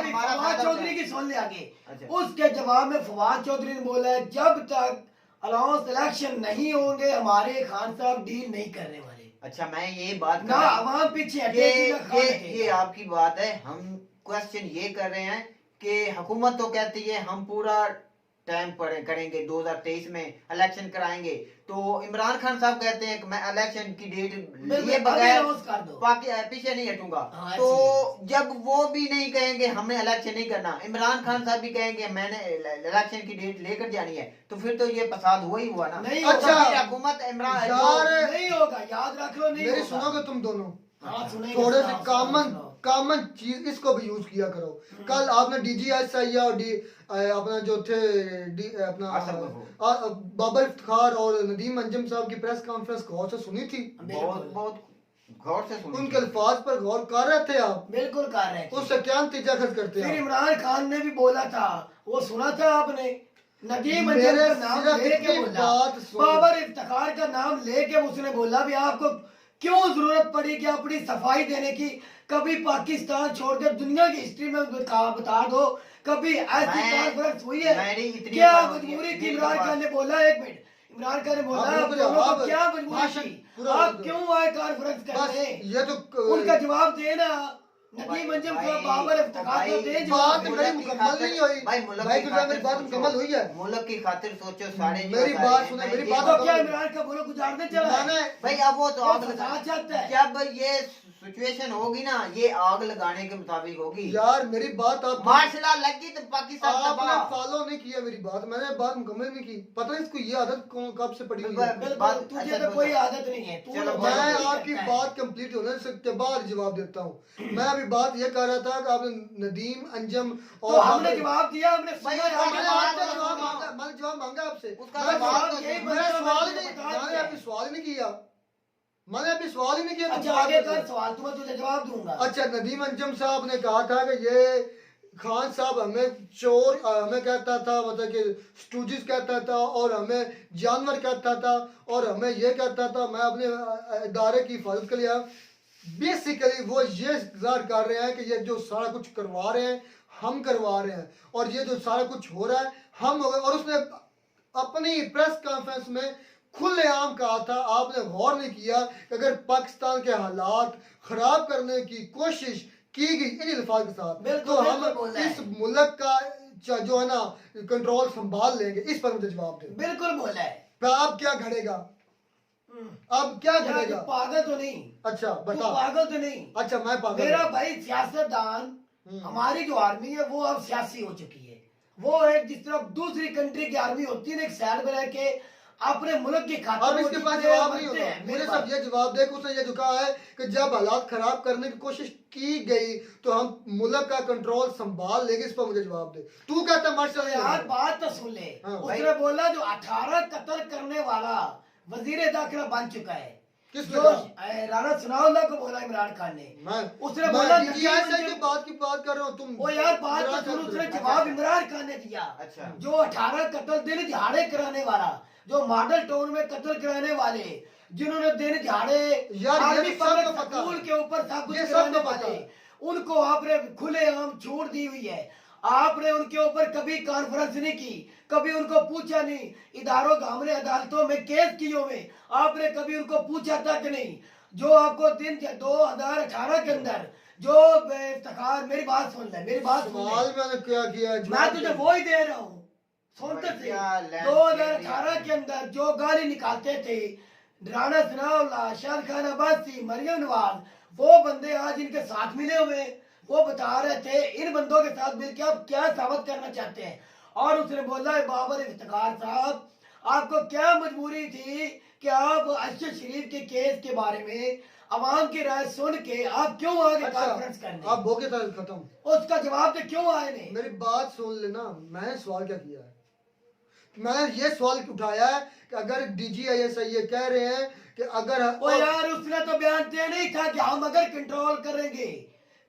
फवाद चौधरी की सुन ले आगे। उसके जवाब में फवाद चौधरी ने बोला है, जब तक अलाउंस इलेक्शन नहीं होंगे हमारे खान साहब डील नहीं करने वाले। अच्छा, मैं ये बात ना आवाम पीछे ये आपकी बात है। हम क्वेश्चन ये कर रहे हैं कि हुकूमत तो कहती है हम पूरा टाइम पर करेंगे, 2023 में इलेक्शन कराएंगे, तो इमरान खान साहब कहते हैं कि मैं इलेक्शन की डेट लिए बगैर पीछे नहीं हटूंगा। तो जब वो भी नहीं कहेंगे हमने इलेक्शन नहीं करना, इमरान खान साहब भी कहेंगे मैंने इलेक्शन की डेट लेकर जानी है, तो फिर तो ये फसाद हुआ ही हुआ ना। नहीं अच्छा हुकूमत इमरान नहीं होगा, याद रख लो। नहीं मेरी सुनोगे तुम दोनों? हाँ, थोड़े से कॉमन चीज इसको भी यूज किया करो। कल आपने DGSI और अपना जो थे अपना बाबर इफ्तिखार और नदीम अंजम साहब की प्रेस कॉन्फ्रेंस गौर से सुनी थी? बहुत गौर से सुनी। उनके अल्फाज पर गौर कर रहे थे आप? बिल्कुल कर रहे थे। उससे क्या नतीजा खर्च करते हैं? फिर इमरान खान ने भी बोला था, वो सुना था आपने? नदीम अंजम का नाम लेके बोला, बाबर इफ्तिखार का नाम लेके उसने बोला भी आपको क्यों जरूरत पड़ी कि अपनी सफाई देने की? कभी पाकिस्तान छोड़कर दुनिया की हिस्ट्री में बता दो कभी ऐसी कॉन्फ्रेंस हुई है? क्या मजबूरी थी? इमरान खान ने बोला, एक मिनट, इमरान खान ने बोला क्या मजबूरी थी? आप क्यों आए कॉन्फ्रेंस करने? ये तो उनका जवाब देना। नदीम अंजम का बाबर इफ्तिखार को दे जवाब। मेरी मुकम्मल नहीं हुई भाई, मेरी बात मुकम्मल हुई है। मुल्क की खातिर सोचो। सारे मेरी बात सुने, मेरी बात तो क्या इमरान का मुल्क गुजारने चला है भाई? अब वो तो आग चाहता है। जब ये सिचुएशन होगी ना, ये आग लगाने के मुताबिक होगी। यार मेरी बात आप मार्शल लगी तो पाकिस्तान आपने फॉलो नहीं किया मेरी बात, मैंने बात मुकम्मल नहीं की। पता नहीं इसको ये आदत कब से पड़ी हुई है। तुझे तो कोई आदत नहीं है। मैं आपकी बात कंप्लीट होने से बाद जवाब देता हूँ। मैं अभी बात ये कर रहा था कि आपने नदीम अंजम और हमने जवाब दिया, हमने जवाब मांगा आपसे। सवाल नहीं किया, मैंने अभी सवाल ही नहीं किया। अच्छा, आगे कर सवाल, तुम्हें तुझे जवाब दूंगा। अच्छा, नदीम अंजम साहब ने कहा था कि ये खान साहब हमें चोर हमें कहता था, मतलब कि स्टूजिस कहता था, और हमें जानवर कहता था, और हमें ये कहता था मैं अपने इदारे की हिफाजत के लिए। बेसिकली वो ये जाहिर कर रहे हैं कि ये जो सारा कुछ करवा रहे हैं हम करवा रहे हैं, और ये जो सारा कुछ हो रहा है हम हो गए। और उसने अपनी प्रेस कॉन्फ्रेंस में खुलेआम कहा था, आपने गौर नहीं किया कि अगर पाकिस्तान के हालात खराब करने की कोशिश की गई इन अल्फाज के साथ, तो हम इस मुल्क का जो है ना कंट्रोल संभाल लेंगे। इस पर मुझे जवाब दे। बिल्कुल बोला है। अब क्या घड़ेगा? अब क्या घड़ेगा? पागल तो नहीं? अच्छा बता। पागल तो नहीं? अच्छा मैं पागल। मेरा भाई सियासतदान, हमारी जो आर्मी है वो अब सियासी हो चुकी है। वो एक जिस तरह दूसरी कंट्री की आर्मी होती है ना, एक साइड में रह के अपने मुल्क की खातिर। अब इसके पास जवाब नहीं होगा। मुझे सब ये जवाब दे, उसने ये जो कहा है कि जब हालात खराब करने की कोशिश की गई तो हम मुल्क का कंट्रोल संभाल लेंगे। इस पर मुझे जवाब दे। तू कहता मार्शल यार बात तो सुन ले। उसने बोला जो 18 कत्ल करने वाला वजीर दाखिला बन चुका है, राणा सनाउल्लाह को बोला इमरान खान ने। उसने बोला की बात कर रहा हूँ तुम। वो यार बात तो सुनो, उसने जवाब इमरान खान ने दिया। अच्छा, जो 18 कत्ल दिन दिहाड़े कराने वाला, जो मॉडल टाउन में कत्ल कराने वाले, जिन्होंने दिन दिहाड़े स्कूल के ऊपर सब कुछ कराने वाले, उनको आपने खुलेआम छूट दी हुई है। आपने उनके ऊपर कभी कॉन्फ्रेंस नहीं की, कभी उनको पूछा नहीं। इदारों हमने अदालतों में केस किए हुए, आपने कभी उनको पूछा तक नहीं। जो आपको दिन 2018 के अंदर जो इफ्तिखार, मेरी बात सुन ले, मेरी बात सुन ले। मैंने क्या किया? मैं तुझे वो ही दे रहा हूँ, सुनते थे। 2018 के अंदर जो गाली निकालते थे राणा सनाउल्लाह, शाह खान अब्बासी, मरियम नवाज, वो बंदे आज इनके साथ मिले हुए। वो बता रहे थे इन बंदों के साथ मिलकर आप क्या साबित करना चाहते हैं। और उसने बोला है बाबर इफ्तिखार साहब, आपको क्या मजबूरी थी कि आप अरशद शरीफ के केस के बारे में अवाम की राय सुन के आप क्यों आगे कॉन्फ्रेंस करने? आप हो गया खत्म। उसका जवाब दे, क्यों आए नहीं? मेरी बात सुन लेना। मैंने सवाल क्या किया है? मैंने ये सवाल उठाया है कि अगर DGSI ये कह रहे हैं कि अगर ओ यार उसने तो बयान दिया नहीं था कि हम अगर कंट्रोल करेंगे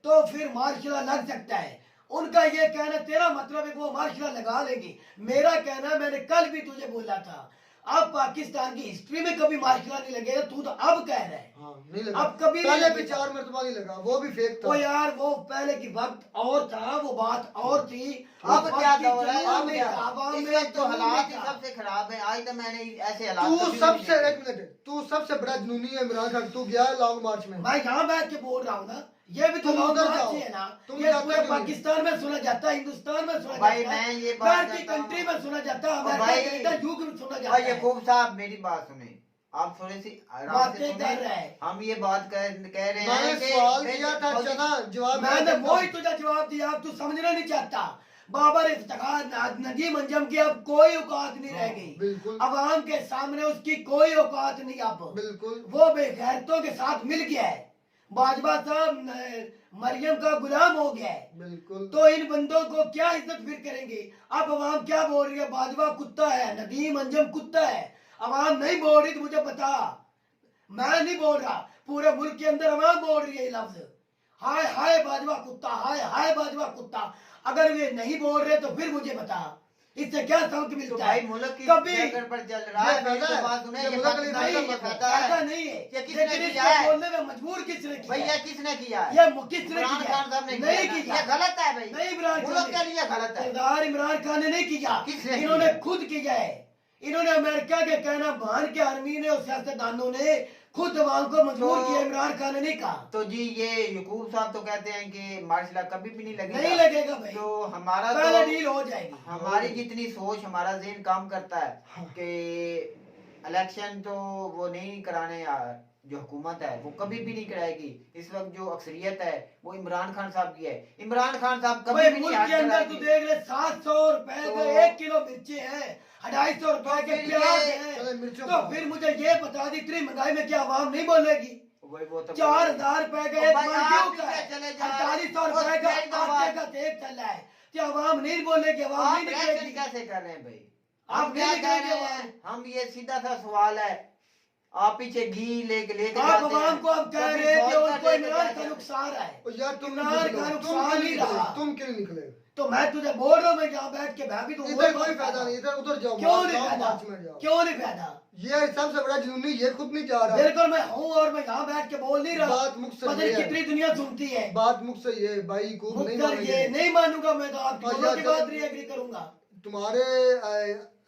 तो फिर मार्शल लग सकता है। उनका ये कहना, तेरा मतलब है वो मार्शल लगा लेंगे। मेरा कहना, मैंने कल भी तुझे बोला था, अब पाकिस्तान की हिस्ट्री में कभी मार्शल नहीं लगेगा। तू तो अब कह रहा है। नहीं लगा। अब कभी पहले भी 4 मरतबा नहीं लगा, वो भी फेक था। वो यार वो पहले की वक्त और था, वो बात और थी। अब क्या दौर है? अब क्या? तो हालात ही सबसे खराब है। आज तो मैंने ऐसे हालात। तू सबसे, एक मिनट, तू सबसे बड़ा जुनूनी है इमरान खान। तू गया लॉन्ग मार्च में? मैं यहाँ बैठ के बोल रहा हूँ ना, ये भी तो तुम उधर बात जाओ। है ना, तुम ये जाते पूरे क्यों नहीं? पाकिस्तान में सुना जाता है, हिंदुस्तान में सुना भाई, जाता है, मैं ये बात बाहर की करता हूँ। कंट्री में सुना जाता है, और अमेरिका भाई- कनाडा यूके में सुना जाता भाई है। यकूब साहब मेरी बात सुने, आप थोड़ी सी आराम से बातें कर रहे सुने। हैं। हम ये बात कह रहे हैं मैंने कि सवाल किया था फौजी- चना जवाब मैंने मैं वो ही तुझे जवाब दिया, अब तू समझना नहीं चाहता। बाबर इफ्तिखार नदीम अंजम की अब कोई औकात नहीं रह गई, बिल्कुल अवाम के सामने उसकी कोई औकात नहीं अब, बिल्कुल वो बेगैरतों के साथ मिल गया है। बाजवा साहब मरियम का गुलाम हो गया है, बिल्कुल तो इन बंदों को क्या इज्जत फिर करेंगे? अब अवाम क्या बोल रही है? बाजवा कुत्ता है, नदीम अंजम कुत्ता है, अवाम नहीं बोल रही तो मुझे बता, मैं नहीं बोल रहा, पूरे मुल्क के अंदर अवाम बोल रही है ये लफ्ज, हाय हाय बाजवा कुत्ता, हाय हाय बाजवा कुत्ता। अगर वे नहीं बोल रहे तो फिर मुझे बता, इससे क्या सबक तो मिलता भाई है? मुल्क की कभी जगह पर चल रहा है, मेरी तो बात सुने, ये बात नहीं, ये पता ऐसा है नहीं है, ये किसने लेकिन किया इसको है? बोलने में मजबूर किसने किया? भैया किसने किया है? ये किसने इमरान किया? खान साहब ने नहीं किया किया, ना? ये गलत है भाई, नहीं इमरान मुल्क खान के लिए गलत है। सरदार इमरान खान ने नहीं किया, किसने इन्होंने किया? खुद किया है। इन्होंने अमेरिका के कहना मान के आर्मी ने और सियासतदानों ने खुद अवाम को मजबूर तो- किया, इमरान खान ने नहीं कहा। तो जी ये यकूब साहब तो कहते हैं कि मार्शल लॉ कभी भी नहीं लगेगा, नहीं लगेगा भाई, तो हमारा पहले तो डील हो जाएगी। हमारी जितनी सोच, हमारा ज़हन काम करता है कि इलेक्शन तो वो नहीं कराने यार, जो हुकूमत है वो कभी भी नहीं कराएगी। इस वक्त जो अक्सरियत है वो इमरान खान साहब की है, इमरान खान साहब कभी भाई भी नहीं मुल्क हाथ के अंदर तू चलाएगी। देख ले 700 रुपए तो- का 1 किलो मिर्ची है, 250 रुपए के फिर प्याज ये- है, चलो मिर्चों तो का- फिर मुझे ये बता दी इतनी महंगाई में क्या आवाम नहीं बोलेगी? वही वो तो 4000 रुपए का तो एक भाई मन आप गेहूं का है, पीछे चले जा रहे हैं। 4800 उस रुपए का डेढ़ दो आटे बार- का तेल चल रहा है, क्या आवाम नहीं बोलेगी? आवाम आप नहीं रिएक्शन निकलेगी? कैसे कर रहे हैं भाई? आप हम क्या नहीं कह निकलेंगे रहे आवाम? हैं? हम ये सीधा सा सवाल है, आप पीछे घी लेके लेके आप जाते आवाम हैं, को अब कह कभी रहे हैं कि फौज उनको लेके इमरान जाते का हैं। नुकसान है, और यार तुम इमरान का क्यों नुकसान नहीं निकले? रहा। तुम क्यों नहीं निकले? तो मैं तुझे बोल रहा हूँ, मैं यहाँ बैठ के मैं भी तो इधर कोई फायदा नहीं, इधर उधर जाओ, क्यों मार्च नहीं जाओ, फायदा? मार्च में जाओ। क्यों नहीं फायदा? ये सबसे बड़ा जुनूनी, ये खुद नहीं जा रहा। बिल्कुल मैं हूँ और मैं यहाँ बैठ के बोल नहीं रहा। बात मुझसे पता ये नहीं है। कितनी दुनिया सुनती है। बात मुझसे ये भाई को नहीं मुख्तर मानेंगे। ये नहीं मानूंगा मैं, तो आपकी और दोनों यार की जब- बात नहीं एग्री करूंगा। तुम्हारे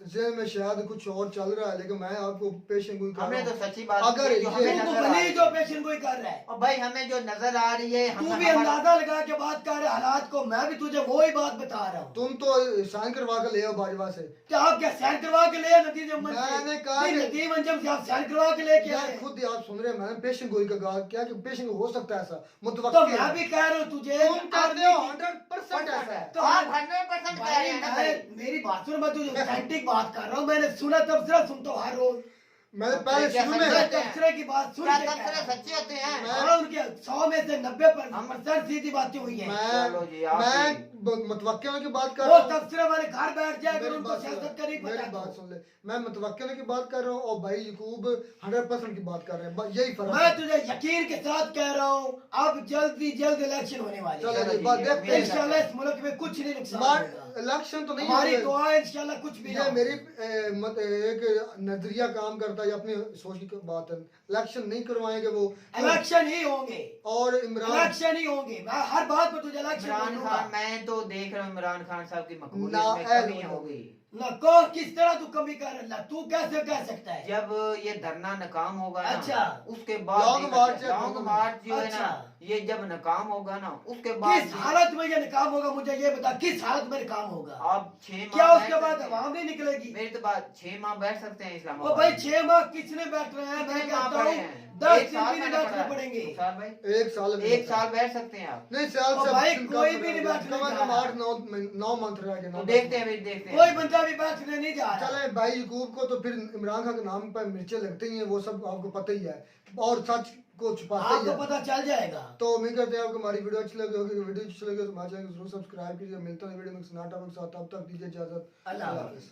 ज़हन में शायद कुछ और चल रहा है, लेकिन मैं आपको पेशन गोई कर हमने रहा तो हूँ। सच्ची बात अगर की, जो हमें ये तू नजर आ भले रही ही जो है। पेशन गोई कर रहा है, और भाई हमें जो नजर आ रही है, तू हम भी अंदाजा लगा के बात कर रहे हालात को, मैं भी तुझे वो ही बात बता रहा हूँ। तुम तो साइन करवा कर ले आओ बाजवा से। क्या आप क्या सैन करवा के ले नदीम अंजम से? मैंने कहा नहीं, कि- नदीम अंजम से आप सैन करवा के लेके यार आए। खुद ही आप सुन रहे हैं, मैंने पेशन गोई का कहा क्या कि पेशन हो सकता है ऐसा तो मुतवक्किल मैं है। भी कह रहा हूँ तुझे, तुम कहते हो 100% ऐसा है। तो आप 100% कह रहे हैं ना भाई। मेरी बात सुन, मैं तुझे ऑथेंटिक बात कर रहा हूँ, मैंने सुना तबसरा सुनता हूँ हर रोज। मैंने पहले क्या शुरू समझा? में तबसरे की बात सुन क्या के कह तबसरे रहा हूँ। सच्चे होते हैं? हाँ, उनके 100 में से 90% सीधी बातें हुई है। चलो जी, आप मैं मुतवक्किल की बात कर वो रहा हूँ। तबसरे वाले घर बैठ जाए, अगर मेरी उनको बात सुन सियासत ले, करी मेरी पता बात तो। सुन ले, मैं मुतवक्किल की बात कर रहा हूँ और भाई यकूब 100% की बात कर रहे हैं, यही फर्क मैं है। तुझे यकीन के साथ कह रहा हूँ, अब जल्द ही जल्द इलेक्शन होने वाली चलो है। जी, बात देखते हैं। इंशाल्लाह इस मुल्क में कुछ नहीं नुकसान मार होगा। इलेक्शन तो नहीं हमारी होंगे। दुआ है इंशाल्लाह कुछ भी ना ये हो। मेरी एक नजरिया काम करता है, अपनी सोच की बात है। इलेक्शन नहीं करवाएंगे वो, इलेक्शन ही होंगे, और इमरान इलेक्शन ही होंगे। मैं हर बात पे तुझे इलेक्शन इमरान बोलूंगा। खान, मैं तो देख रहा हूँ इमरान खान साहब की मकबूलियत ना में ऐ कमी लो। हो गई। ना कौन किस तरह तू कमी कर रहा, तू कैसे कह सकता है? जब ये धरना नाकाम होगा ना, अच्छा। उसके बाद लॉन्ग मार्च है, लॉन्ग मार्च जो है ना, अच्छा। ये जब नाकाम होगा ना, उसके बाद किस हालत में ये निकाम होगा, मुझे ये बता, किस हालत में निकाम होगा? आप 6 माह क्या बैठ उसके बाद सकते हैं। अवाम नहीं निकलेगी? मेरी तो बात 6 माह बैठ सकते हैं वो इस्लामाबाद भाई में। 6 माह किसने बैठ रहे हैं? मैं कितने माह कहता पड़े हूँ हैं? 10 एक दिन साल भी नहीं मैंने बैठने पढ़ा। पड़ेंगे। साल भाई, एक साल एक साल बैठ सकते हैं आप। नहीं साल ओ से भाई, कम कोई कम भी नहीं कम बैठने कम जा रहा। 8-9 मंथ रह गए। तो देखते हैं भाई, देखते हैं। कोई बंदा भी बैठने नहीं जा रहा। चले भाई यकूब को तो फिर इमरान खान के नाम पर मिर्चें लगती ही हैं, वो सब आपको पता ही है, और सच को छुपाते ही आपको है। पता चल जाएगा। तो उम्मीद करते हैं आपको हमारी वीडियो अच्छी लगी होगी। वीडियो अच्छी लगी तो हमारे चैनल को जरूर सब्सक्राइब कीजिए। मिलता है वीडियो में सनाटा के साथ, तब तक दीजिए इजाजत। अल्लाह हाफिज़।